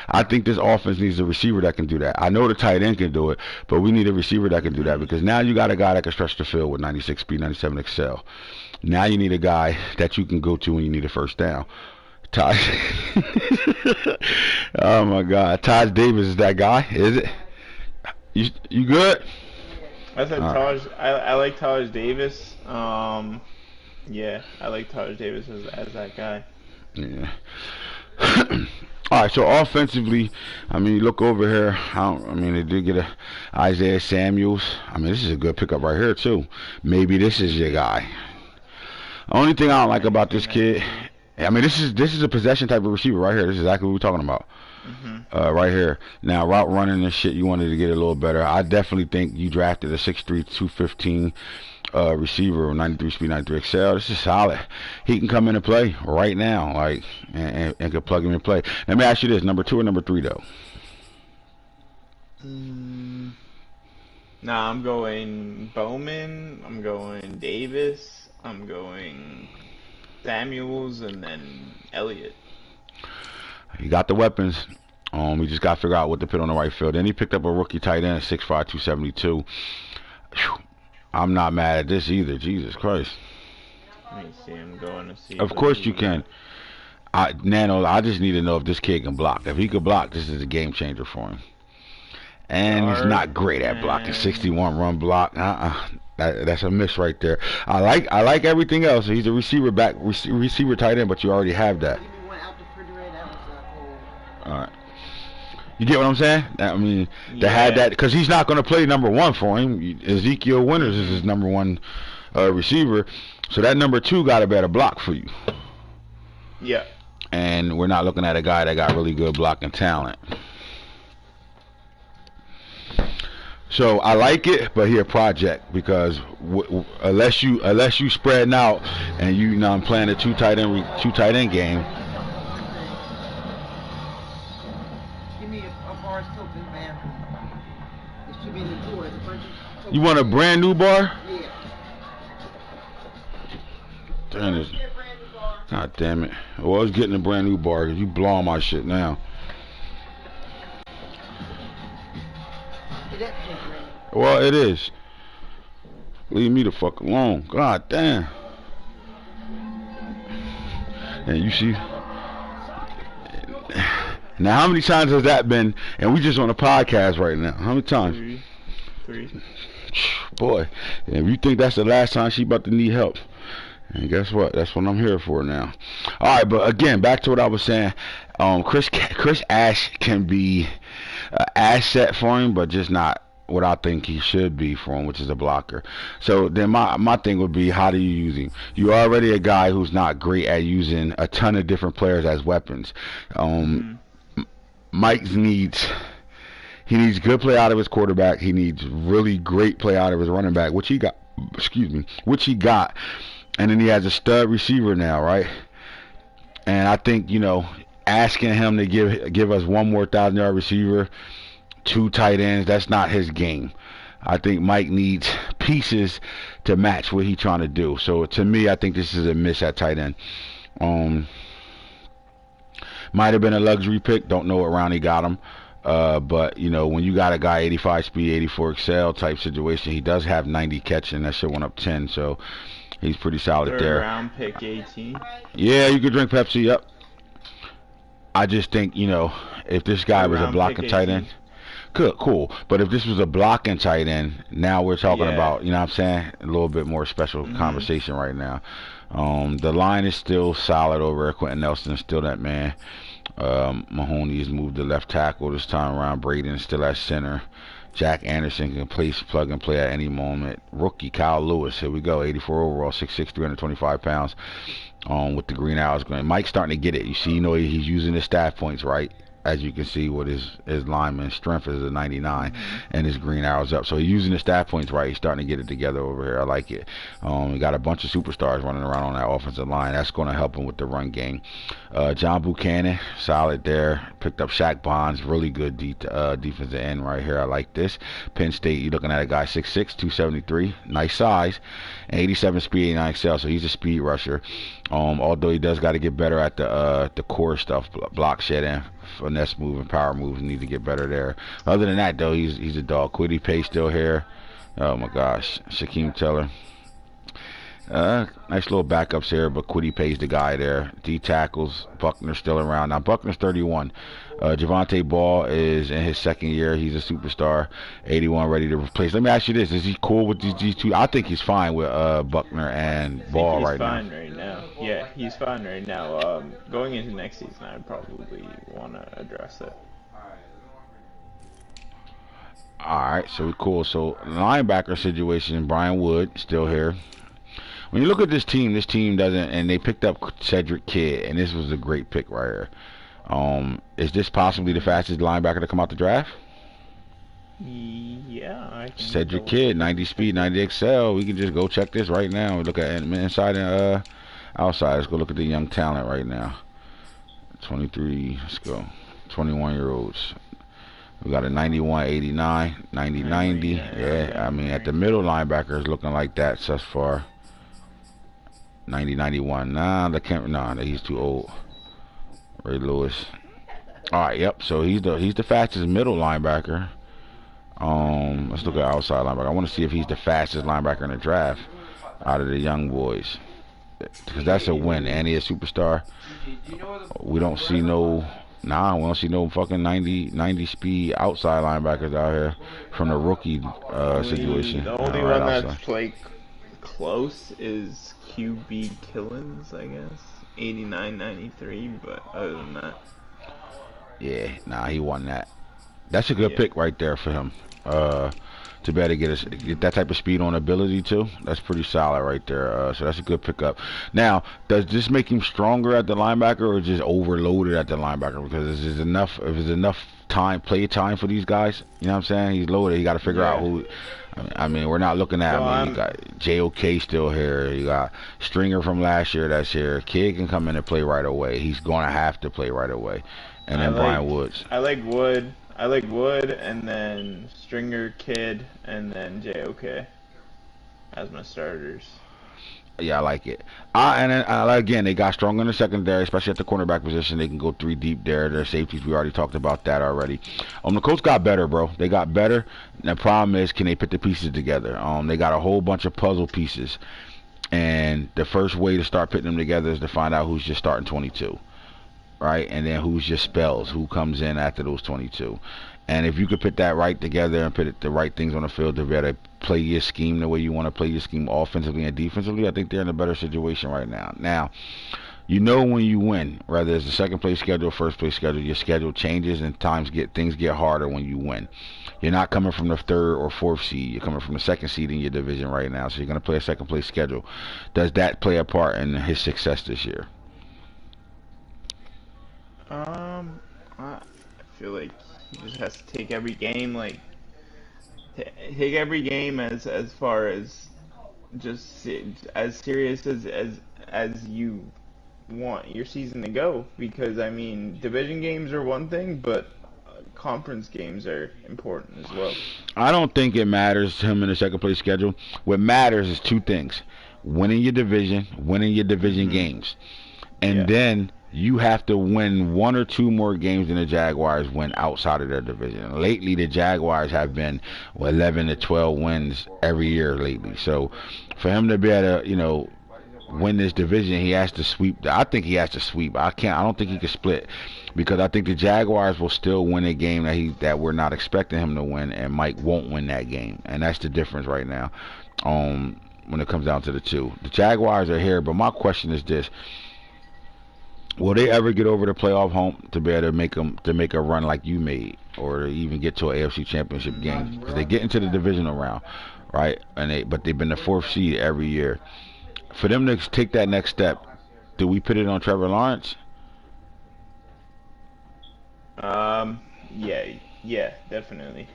I think this offense needs a receiver that can do that. I know the tight end can do it, but we need a receiver that can do that because now you got a guy that can stretch the field with 96 speed, 97 excel. Now you need a guy that you can go to when you need a first down. Oh my God, Taj Davis is that guy, is it? You good? I said Taj. I like Taj Davis. Yeah, I like Taj Davis as that guy. Yeah. All right, so offensively, I mean, you look over here. They did get a Isaiah Samuels. I mean, this is a good pickup right here too. Maybe this is your guy. Only thing I don't like about this kid, I mean, this is a possession type of receiver right here. This is exactly what we're talking about. Right here. Now, route running and shit, you wanted to get a little better. I definitely think you drafted a 6'3", 215 receiver, 93 speed, 93 excel. This is solid. He can come in and play right now, and can plug him and play. Let me ask you this: number 2 or number 3 though? Nah, I'm going Bowman. I'm going Davis. I'm going Samuels, and then Elliott. He got the weapons. We just got to figure out what to put on the right field. Then he picked up a rookie tight end, 6'5", 272. I'm not mad at this either. Jesus Christ. Let me see. I'm going to see. Of course you can. Nano, I just need to know if this kid can block. If he could block, this is a game changer for him. And he's Guard, not great at blocking. man. 61 run block. That's a miss right there. I like everything else. He's a receiver back, receiver tight end, but you already have that. Give me one out the refrigerator. That was cold. All right. You get what I'm saying? I mean, to have Yeah. that, because he's not going to play number one for him. Ezekiel Winters is his number one receiver, so that number two got a better block for you. Yeah. And we're not looking at a guy that got really good blocking talent. So I like it, but he a project because unless you spreading out and you know I'm playing a two tight end game. Give me a bar tilted, man. It should be in the drawer. It's a bunch of. You want a brand new bar? Yeah. Damn it. Get a brand new bar. God damn it. Well, I was getting a brand new bar because you blowing my shit now. Hey, that pink, man. Well, it is. Leave me the fuck alone. God damn. And you see. Now, how many times has that been? And we just on a podcast right now. How many times? Three. Boy, if you think that's the last time she about to need help, and guess what? That's what I'm here for now. All right, but again, back to what I was saying. Chris Ash can be an asset for him, but just not what I think he should be for him, which is a blocker. So then my thing would be, how do you use him? You're already a guy who's not great at using a ton of different players as weapons. Mike needs good play out of his quarterback. He needs really great play out of his running back, which he got. Which he got, and then he has a stud receiver now, right? And I think asking him to give us one more 1,000-yard receiver, two tight ends, that's not his game. I think Mike needs pieces to match what he's trying to do. So to me, I think this is a miss at tight end. Might have been a luxury pick. Don't know what round he got him. But when you got a guy 85 speed, 84 excel type situation, he does have 90 catching. That shit went up 10, so he's pretty solid Third there. round pick 18. Yeah, you could drink Pepsi. Yep. I just think if this guy Third was a round blocking pick tight 18. end, cool. But if this was a blocking tight end, now we're talking Yeah. about what I'm saying, a little bit more special conversation right now. The line is still solid over at Quentin Nelson, still that man. Mahoney has moved to left tackle this time around. Braden is still at center. Jack Anderson can plug and play at any moment. Rookie Kyle Lewis, here we go, 84 overall, 6'6", 325 pounds. With the green arrows going. Mike's starting to get it. You see, he's using his stat points right. As you can see, with his lineman strength is a 99, and his green arrows up. So he's using the stat points right. He's starting to get it together over here. I like it. We got a bunch of superstars running around on that offensive line. That's going to help him with the run game. John Buchanan, solid there. Picked up Shaq Bonds, really good defensive end right here. I like this. Penn State, you're looking at a guy 6'6", 273, nice size, 87 speed, 89 excel. So he's a speed rusher. Although he does got to get better at the core stuff, block shedding, finesse move, and power moves. Need to get better there. Other than that, though, he's a dog. Quiddy Pay still here. Oh my gosh, Shaquem Teller. Nice little backups here, but Quiddy Pay's the guy there. D tackles. Buckner's still around. Now Buckner's 31. Javante Ball is in his second year. He's a superstar. 81, ready to replace. Let me ask you this: is he cool with these two? I think he's fine with Buckner and Ball right now. He's fine right now. Yeah, he's fine right now. Going into next season, I'd probably want to address it. Alright, so cool. So linebacker situation, Brian Wood still here. When you look at this team doesn't, and they picked up Cedric Kidd, and this was a great pick right here. Is this possibly the fastest linebacker to come out the draft? Yeah, I can Cedric Kidd, 90 speed, 90 excel. We can just go check this right now. We look at inside and outside. Let's go look at the young talent right now. 23, let's go. 21-year-olds. We got a 91, 89, 90, 90. Yeah, I mean, at the middle linebacker is looking like that thus far. 90, 91. Nah, he's too old. Ray Lewis. All right, yep. So he's the fastest middle linebacker. Let's look at outside linebacker. I want to see if he's the fastest linebacker in the draft out of the young boys. because that's a win, and he a superstar. TJ, do you know where the We don't see no. Nah, we don't see no fucking 90 speed outside linebackers out here from the rookie situation. The only Right one outside. that's like close is QB Killins, I guess. 89-93, but other than that, Yeah, nah, he won that. That's a good yeah. pick right there for him. To be able to get that type of speed on ability too, that's pretty solid right there. So that's a good pickup. Now, does this make him stronger at the linebacker or just overloaded at the linebacker? Because is enough if there's enough play time for these guys, you know what I'm saying? He's loaded. He got to figure out Yeah. who. I mean, we're not looking at. Well, I mean, you got JOK still here. You got Stringer from last year that's here. Kid can come in and play right away. He's going to have to play right away. And then Brian Woods. I like Wood. I like Wood, and then Stringer, Kid, and then JOK as my starters. Yeah, I like it. And then, again, they got stronger in the secondary, especially at the cornerback position. They can go 3 deep there. Their safeties, we already talked about that already. The Colts got better, bro. They got better. And the problem is, can they put the pieces together? They got a whole bunch of puzzle pieces. And the first way to start putting them together is to find out who's just starting 22. Right? And then who's just spells, who comes in after those 22. And if you could put that right together and put the right things on the field to be able to play your scheme the way you want to play your scheme offensively and defensively, I think they're in a better situation right now. Now, you know when you win, whether it's the second place schedule or first place schedule, your schedule changes and things get harder when you win. You're not coming from the 3rd or 4th seed. You're coming from the 2nd seed in your division right now, so you're going to play a second place schedule. Does that play a part in his success this year? I feel like he just has to take every game take every game as far as just as serious as you want your season to go, because I mean division games are one thing, but conference games are important as well. I don't think it matters to him in the second place schedule. What matters is 2 things: winning your division games, and then you have to win 1 or 2 more games than the Jaguars win outside of their division. Lately, the Jaguars have been 11 to 12 wins every year lately. So, for him to be able to, win this division, he has to sweep. I think he has to sweep. I don't think he can split, because I think the Jaguars will still win a game that we're not expecting him to win, and Mike won't win that game, and that's the difference right now. When it comes down to the 2, the Jaguars are here, but my question is this: will they ever get over the playoff hump to be able to make a run like you made, or to even get to an AFC Championship game? Because they get into the divisional round, right? But they've been the 4th seed every year. For them to take that next step, do we put it on Trevor Lawrence? Yeah, definitely.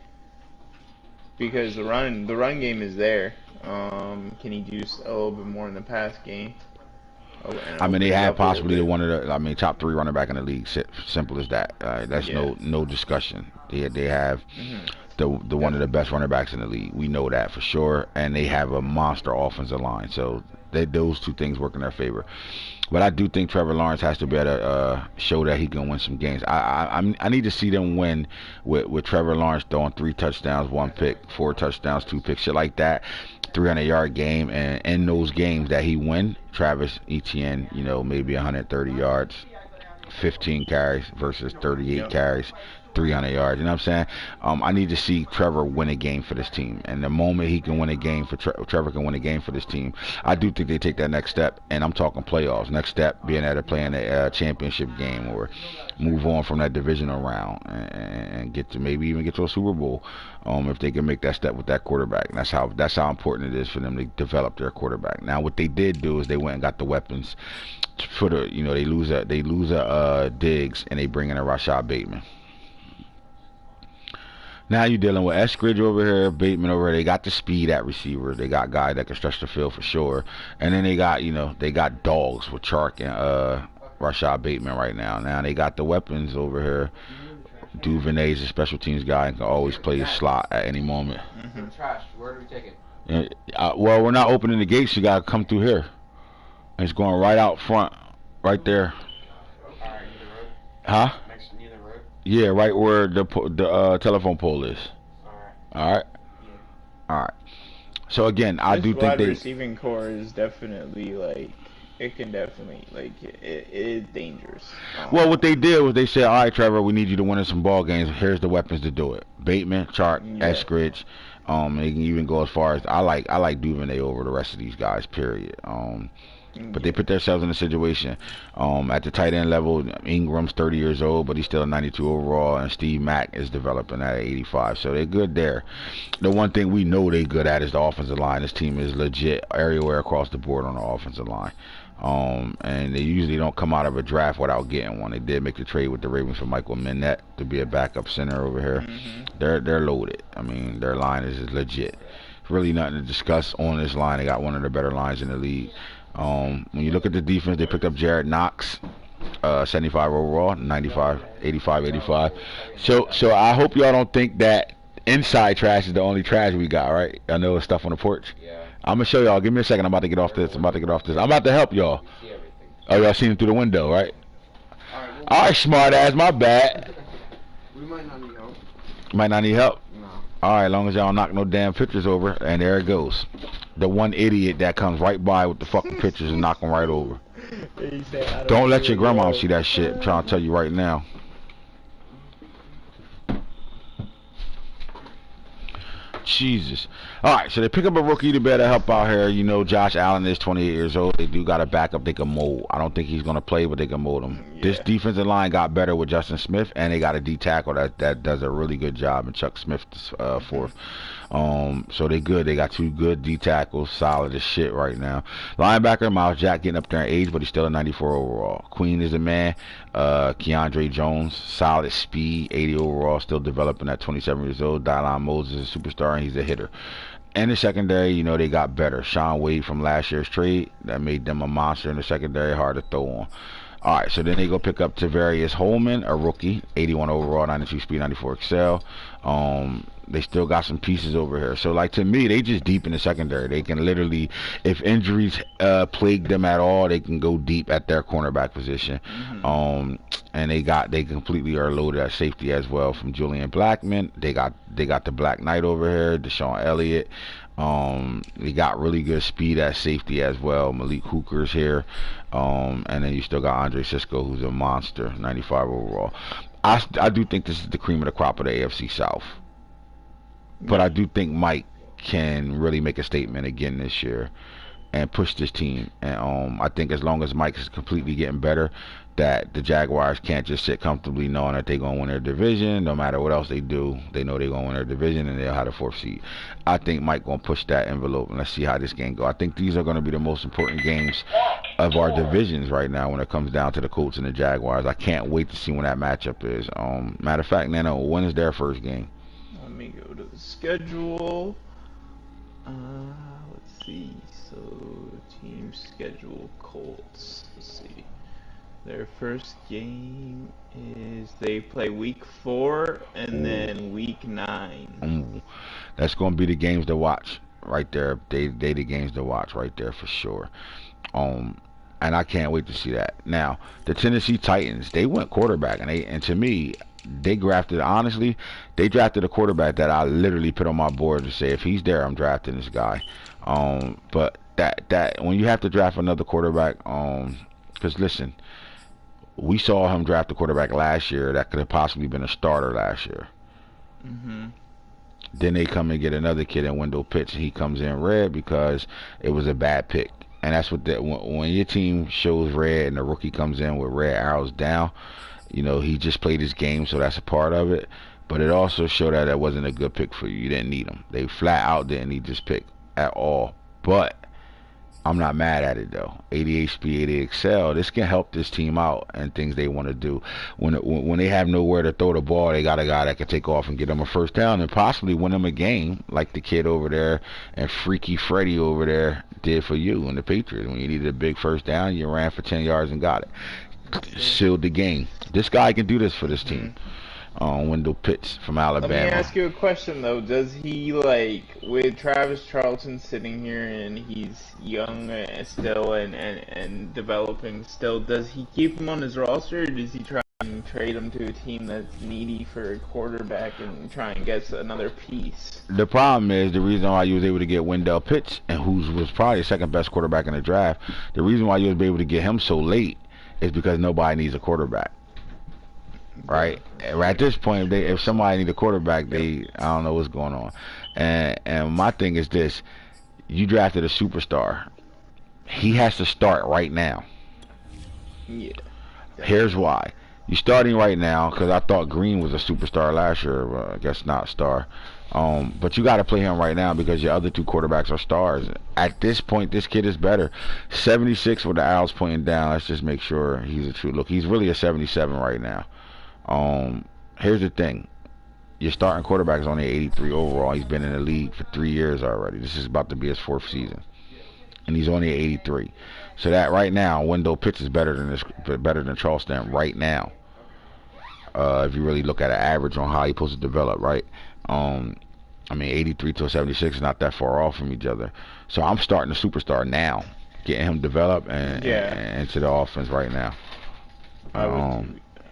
Because the run game is there. Can he do a little bit more in the pass game? I mean, they have possibly one of the top 3 running back in the league. Simple as that. That's no discussion. They have the one of the best running backs in the league. We know that for sure, and they have a monster offensive line. So those 2 things work in their favor. But I do think Trevor Lawrence has to be able to show that he can win some games. I need to see them win with Trevor Lawrence throwing 3 touchdowns, 1 pick, 4 touchdowns, 2 picks, shit like that. 300-yard game, and in those games that he win, Travis Etienne, maybe 130 yards, 15 carries versus 38 carries, 300 yards. You know what I'm saying? I need to see Trevor win a game for this team. And the moment he can win a game for Trevor can win a game for this team, I do think they take that next step. And I'm talking playoffs. Next step being able to play in a championship game, or move on from that divisional round and get to maybe even get to a Super Bowl. If they can make that step with that quarterback. And that's how important it is for them to develop their quarterback. Now, what they did do is they went and got the weapons for the, they lose a Diggs, and they bring in a Rashad Bateman. Now you're dealing with Eskridge over here, Bateman over here. They got the speed at receiver. They got guys that can stretch the field for sure. And then they got dogs with Chark and Rashad Bateman right now. Now they got the weapons over here. Duvernay's a special teams guy and can always play his slot at any moment. Trash. Where do we take it? Well, we're not opening the gates. You gotta come through here. And it's going right out front, right there. Alright, near the road? Huh? Next near the road? Yeah, right where the telephone pole is. Alright. All right. Yeah. All right. So again, I do think wide they. receiving core is definitely like it can definitely it is dangerous. Well, what they did was they said, "All right, Trevor, we need you to win us some ball games. Here's the weapons to do it: Bateman, Chark, Yeah. Eskridge. They can even go as far as I like Duvernay over the rest of these guys. Period. But they Yeah. put themselves in a situation. At the tight end level, Ingram's 30 years old, but he's still a 92 overall, and Steve Mack is developing at 85. So they're good there. The one thing we know they're good at is the offensive line. This team is legit everywhere across the board on the offensive line. And they usually don't come out of a draft without getting one. They did make the trade with the Ravens for Michael Minette to be a backup center over here. Mhm. They're loaded. I mean, their line is legit. Really nothing to discuss on this line. They got one of the better lines in the league. When you look at the defense, they picked up Jared Knox, 75 overall, 95, 85, 85. So I hope y'all don't think that inside trash is the only trash we got, right? I know it's stuff on the porch. I'm gonna show y'all. Give me a second. I'm about to get off this. I'm about to help y'all. Oh, y'all seen him through the window, right? All right, smart ass. My bad. We might not need help. Might not need help. No. All right, as long as y'all don't knock no damn pictures over, and there it goes. The one idiot that comes right by with the fucking pictures and knock them right over. He said, I Don't let see your it, grandma yo. see that shit. I'm trying to tell you right now. Jesus. All right, so they pick up a rookie to better help out here. You know, Josh Allen is 28 years old. They do got a backup they can mold. I don't think he's going to play, but they can mold him. This Yeah. defensive line got better with Justin Smith, and they got a D tackle that does a really good job, and Chuck Smith fourth. So they good. They got two good D tackles, solid as shit right now. Linebacker Miles Jack getting up there in age, but he's still a 94 overall. Queen is a man. Keandre Jones, solid speed, 80 overall, still developing at 27 years old. Dylan Moses is a superstar, and he's a hitter. And the secondary, you know, they got better. Sean Wade from last year's trade, that made them a monster in the secondary, hard to throw on. All right, so then they go pick up Tavarius Holmen, a rookie, 81 overall, 92 speed, 94 excel. They still got some pieces over here. So, like, to me, they just deep in the secondary. They can literally, if injuries plague them at all, they can go deep at their cornerback position. Mhm. And they completely are loaded at safety as well from Julian Blackman. They got the Black Knight over here, Deshaun Elliott. They got really good speed at safety as well. Malik Hooker's here. And then you still got Andre Cisco, who's a monster, 95 overall. I do think this is the cream of the crop of the AFC South. But I do think Mike can really make a statement again this year and push this team. And I think as long as Mike is completely getting better, that the Jaguars can't just sit comfortably knowing that they're going to win their division. No matter what else they do, they know they're going to win their division and they'll have the fourth seed. I think Mike going to push that envelope, and let's see how this game go. I think these are going to be the most important games of our divisions right now when it comes down to the Colts and the Jaguars. I can't wait to see when that matchup is. Matter of fact, Nano, when is their first game? Let me go to the schedule. Let's see. So, team schedule Colts. Let's see. Their first game is they play week 4 and then week 9. That's going to be the games to watch right there. They the games to watch right there for sure. And I can't wait to see that. Now, the Tennessee Titans, they went quarterback, and to me, they drafted a quarterback that I literally put on my board to say if he's there, I'm drafting this guy. But that when you have to draft another quarterback, because listen, we saw him draft a quarterback last year that could have possibly been a starter last year. Mhm. Then they come and get another kid in Wendell Pitts, and he comes in red because it was a bad pick. And that's what when your team shows red and the rookie comes in with red arrows down, you know, he just played his game, so that's a part of it. But it also showed that wasn't a good pick for you. You didn't need him. They flat out didn't need this pick at all. But I'm not mad at it though. 88 speed, 88 excel. This can help this team out and things they want to do. When they have nowhere to throw the ball, they got a guy that can take off and get them a first down and possibly win them a game, like the kid over there and Freaky Freddy over there did for you and the Patriots. When you needed a big first down, you ran for 10 yards and got it. Sealed the game. This guy can do this for this team. Wendell Pitts from Let me Alabama. ask you a question though. Does he with Travis Charlton sitting here and he's young still and developing still? Does he keep him on his roster or does he try and trade him to a team that's needy for a quarterback and try and get another piece. The problem is the reason why you was able to get Wendell Pitts, and who was probably the second best quarterback in the draft. The reason why you was able to get him so late is because nobody needs a quarterback. Right at this point, if somebody needs a quarterback, I don't know what's going on. And my thing is this: you drafted a superstar. He has to start right now. Yeah. Here's why: you're starting right now because I thought Green was a superstar last year. Well, I guess not star. But you got to play him right now because your other two quarterbacks are stars. At this point, this kid is better. 76 with the arrows pointing down. Let's just make sure he's a true look. He's really a 77 right now. Here's the thing. Your starting quarterback is only 83 overall. He's been in the league for 3 years already. This is about to be his 4th season. And he's only 83. So that right now, Wendell Pitts is better than Charleston right now. If you really look at an average on how he's supposed to develop, right? I mean, 83 to 76 is not that far off from each other. So I'm starting a superstar now, getting him developed and into the offense right now.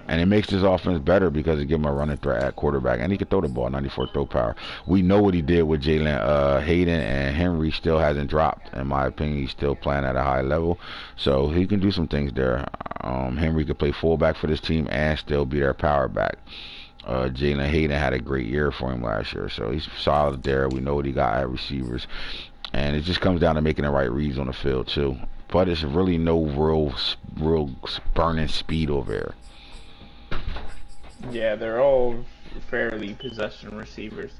And it makes this offense better because it gives him a running threat at quarterback, and he can throw the ball, 94 throw power. We know what he did with Jalen Hayden, and Henry still hasn't dropped. In my opinion, he's still playing at a high level, so he can do some things there. Henry could play fullback for this team and still be their power back. Jalen Hayden had a great year for him last year, so he's solid there. We know what he got at receivers, and it just comes down to making the right reads on the field too. But it's really no real burning speed over there. Yeah, they're all fairly possession receivers.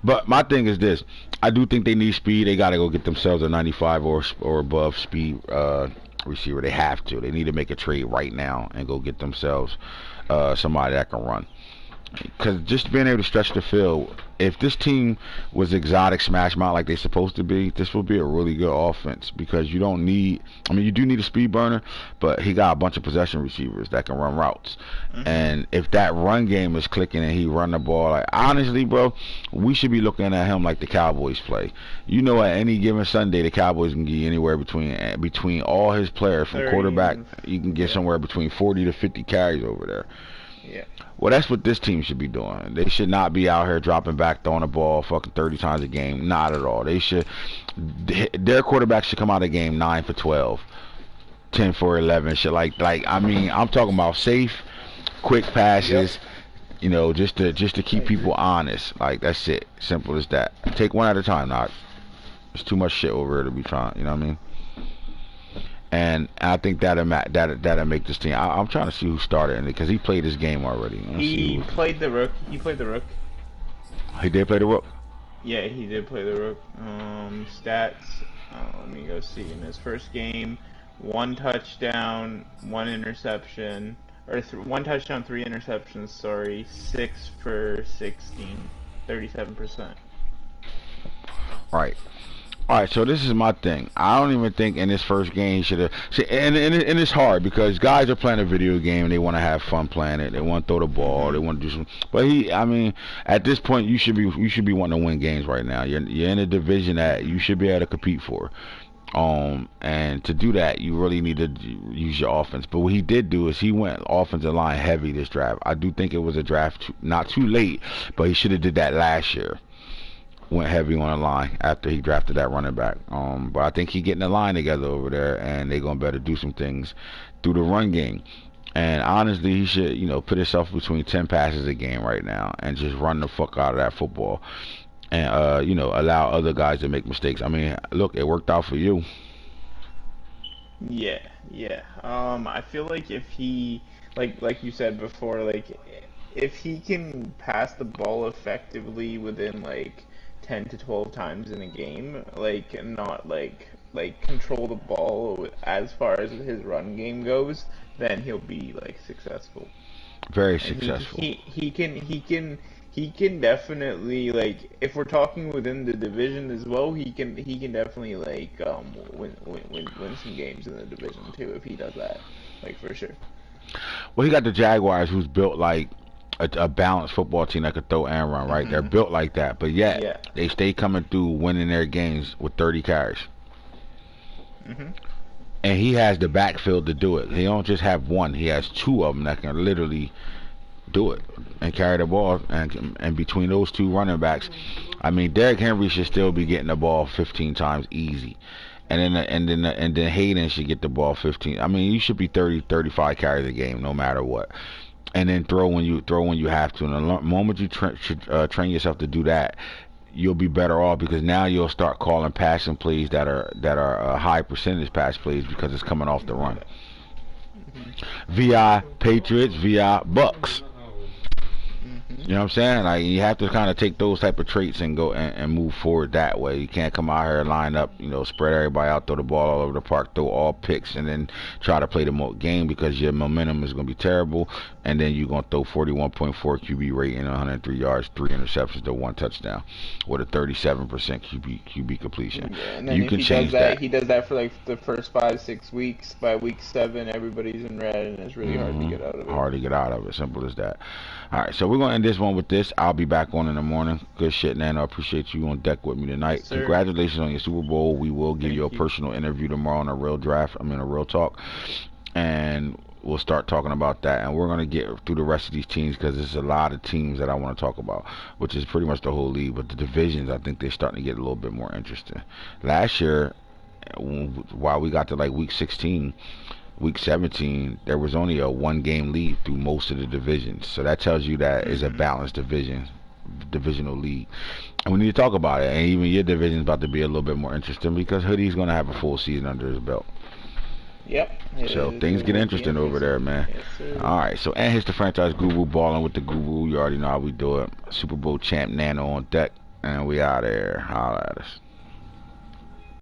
But my thing is this: I do think they need speed. They got to go get themselves a 95 or above speed receiver. They have to. They need to make a trade right now and go get themselves somebody that can run. Because just being able to stretch the field, if this team was exotic smash mouth like they're supposed to be, this will be a really good offense. Because you don't need, I mean, you do need a speed burner, but he got a bunch of possession receivers that can run routes. And if that run game is clicking and he run the ball, like honestly, bro, we should be looking at him like the Cowboys play. You know, at any given Sunday, the Cowboys can get anywhere between all his players from quarterback, you can get somewhere between 40 to 50 carries over there. Yeah. Well, that's what this team should be doing. They should not be out here dropping back, throwing the ball fucking 30 times a game. Not at all. They should. Their quarterback should come out of the game 9 for 12, 10 for 11. Shit like I mean, I'm talking about safe, quick passes. You know, just to keep people honest. Like that's it. Simple as that. Take one at a time. Not. There's too much shit over here to be trying. You know what I mean? And I think that'll make this team. I'm trying to see who started because he played this game already. He played the rook. He played the rook. He did play the rook. Yeah, he did play the rook. Stats. Let me go see. In his first game, 1 touchdown, 1 interception, or 1 touchdown, 3 interceptions. Sorry, 6 for 16, 37%. Right. Alright, so this is my thing. I don't even think in this first game he should have. See, and it's hard because guys are playing a video game and they want to have fun playing it. They want to throw the ball. They want to do some. But I mean, at this point, you should be wanting to win games right now. You're in a division that you should be able to compete for. And to do that, you really need to use your offense. But what he did do is he went offensive line heavy this draft. I do think it was a draft not too late, but he should have did that last year. Went heavy on the line after he drafted that running back. But I think he getting the line together over there, and they're gonna better do some things through the run game. And honestly, he should, put himself between 10 passes a game right now and just run the fuck out of that football, and allow other guys to make mistakes. I mean, look, it worked out for you. Yeah. I feel like if he, like you said before, like if he can pass the ball effectively within 10 to 12 times in a game, and not control the ball as far as his run game goes, then he'll be successful. Very And successful. he can definitely, if we're talking within the division as well, he can definitely win some games in the division too if he does that, for sure. Well, he got the Jaguars, who's built like a balanced football team that could throw and run, right? They're built like that, but yet they stay coming through winning their games with 30 carries. and he has the backfield to do it. He don't just have one; he has two of them that can literally do it and carry the ball. And between those two running backs, I mean, Derrick Henry should still be getting the ball 15 times easy. And then Hayden should get the ball 15. I mean, you should be 30, 35 carries a game, no matter what. And then throw when you have to. And the moment you train yourself to do that, you'll be better off, because now you'll start calling passing plays that are high percentage pass plays because it's coming off the run. VI Patriots, VI Bucks. You know what I'm saying? Like, you have to kind of take those type of traits and go and move forward that way. You can't come out here, line up, spread everybody out, throw the ball all over the park, throw all picks, and then try to play the game, because your momentum is going to be terrible, and then you're going to throw 41.4 QB rating, 103 yards, 3 interceptions to 1 touchdown with a 37% QB completion. Yeah, and then you if can he change does that, that. he does that for like the first 5-6 weeks. By week 7, everybody's in red, and it's really hard to get out of it. Hard to get out of it. Simple as that. All right, so we're going to end this one with this. I'll be back on in the morning. Good shit, Nano. I appreciate you on deck with me tonight. Sir. Congratulations on your Super Bowl. We will give you a personal interview tomorrow on a real talk. And we'll start talking about that. And we're going to get through the rest of these teams, because there's a lot of teams that I want to talk about, which is pretty much the whole league. But the divisions, I think they're starting to get a little bit more interesting. Last year, while we got to like week 16, week 17, there was only a 1-game lead through most of the divisions. So that tells you that it's a balanced divisional league. And we need to talk about it. And even your division is about to be a little bit more interesting, because Hoodie's going to have a full season under his belt. Yep. So things get interesting over there, man. Yes, All right, so AntHits the franchise guru, balling with the guru. You already know how we do it. Super Bowl champ Nano on deck, and we out there. Holla at us.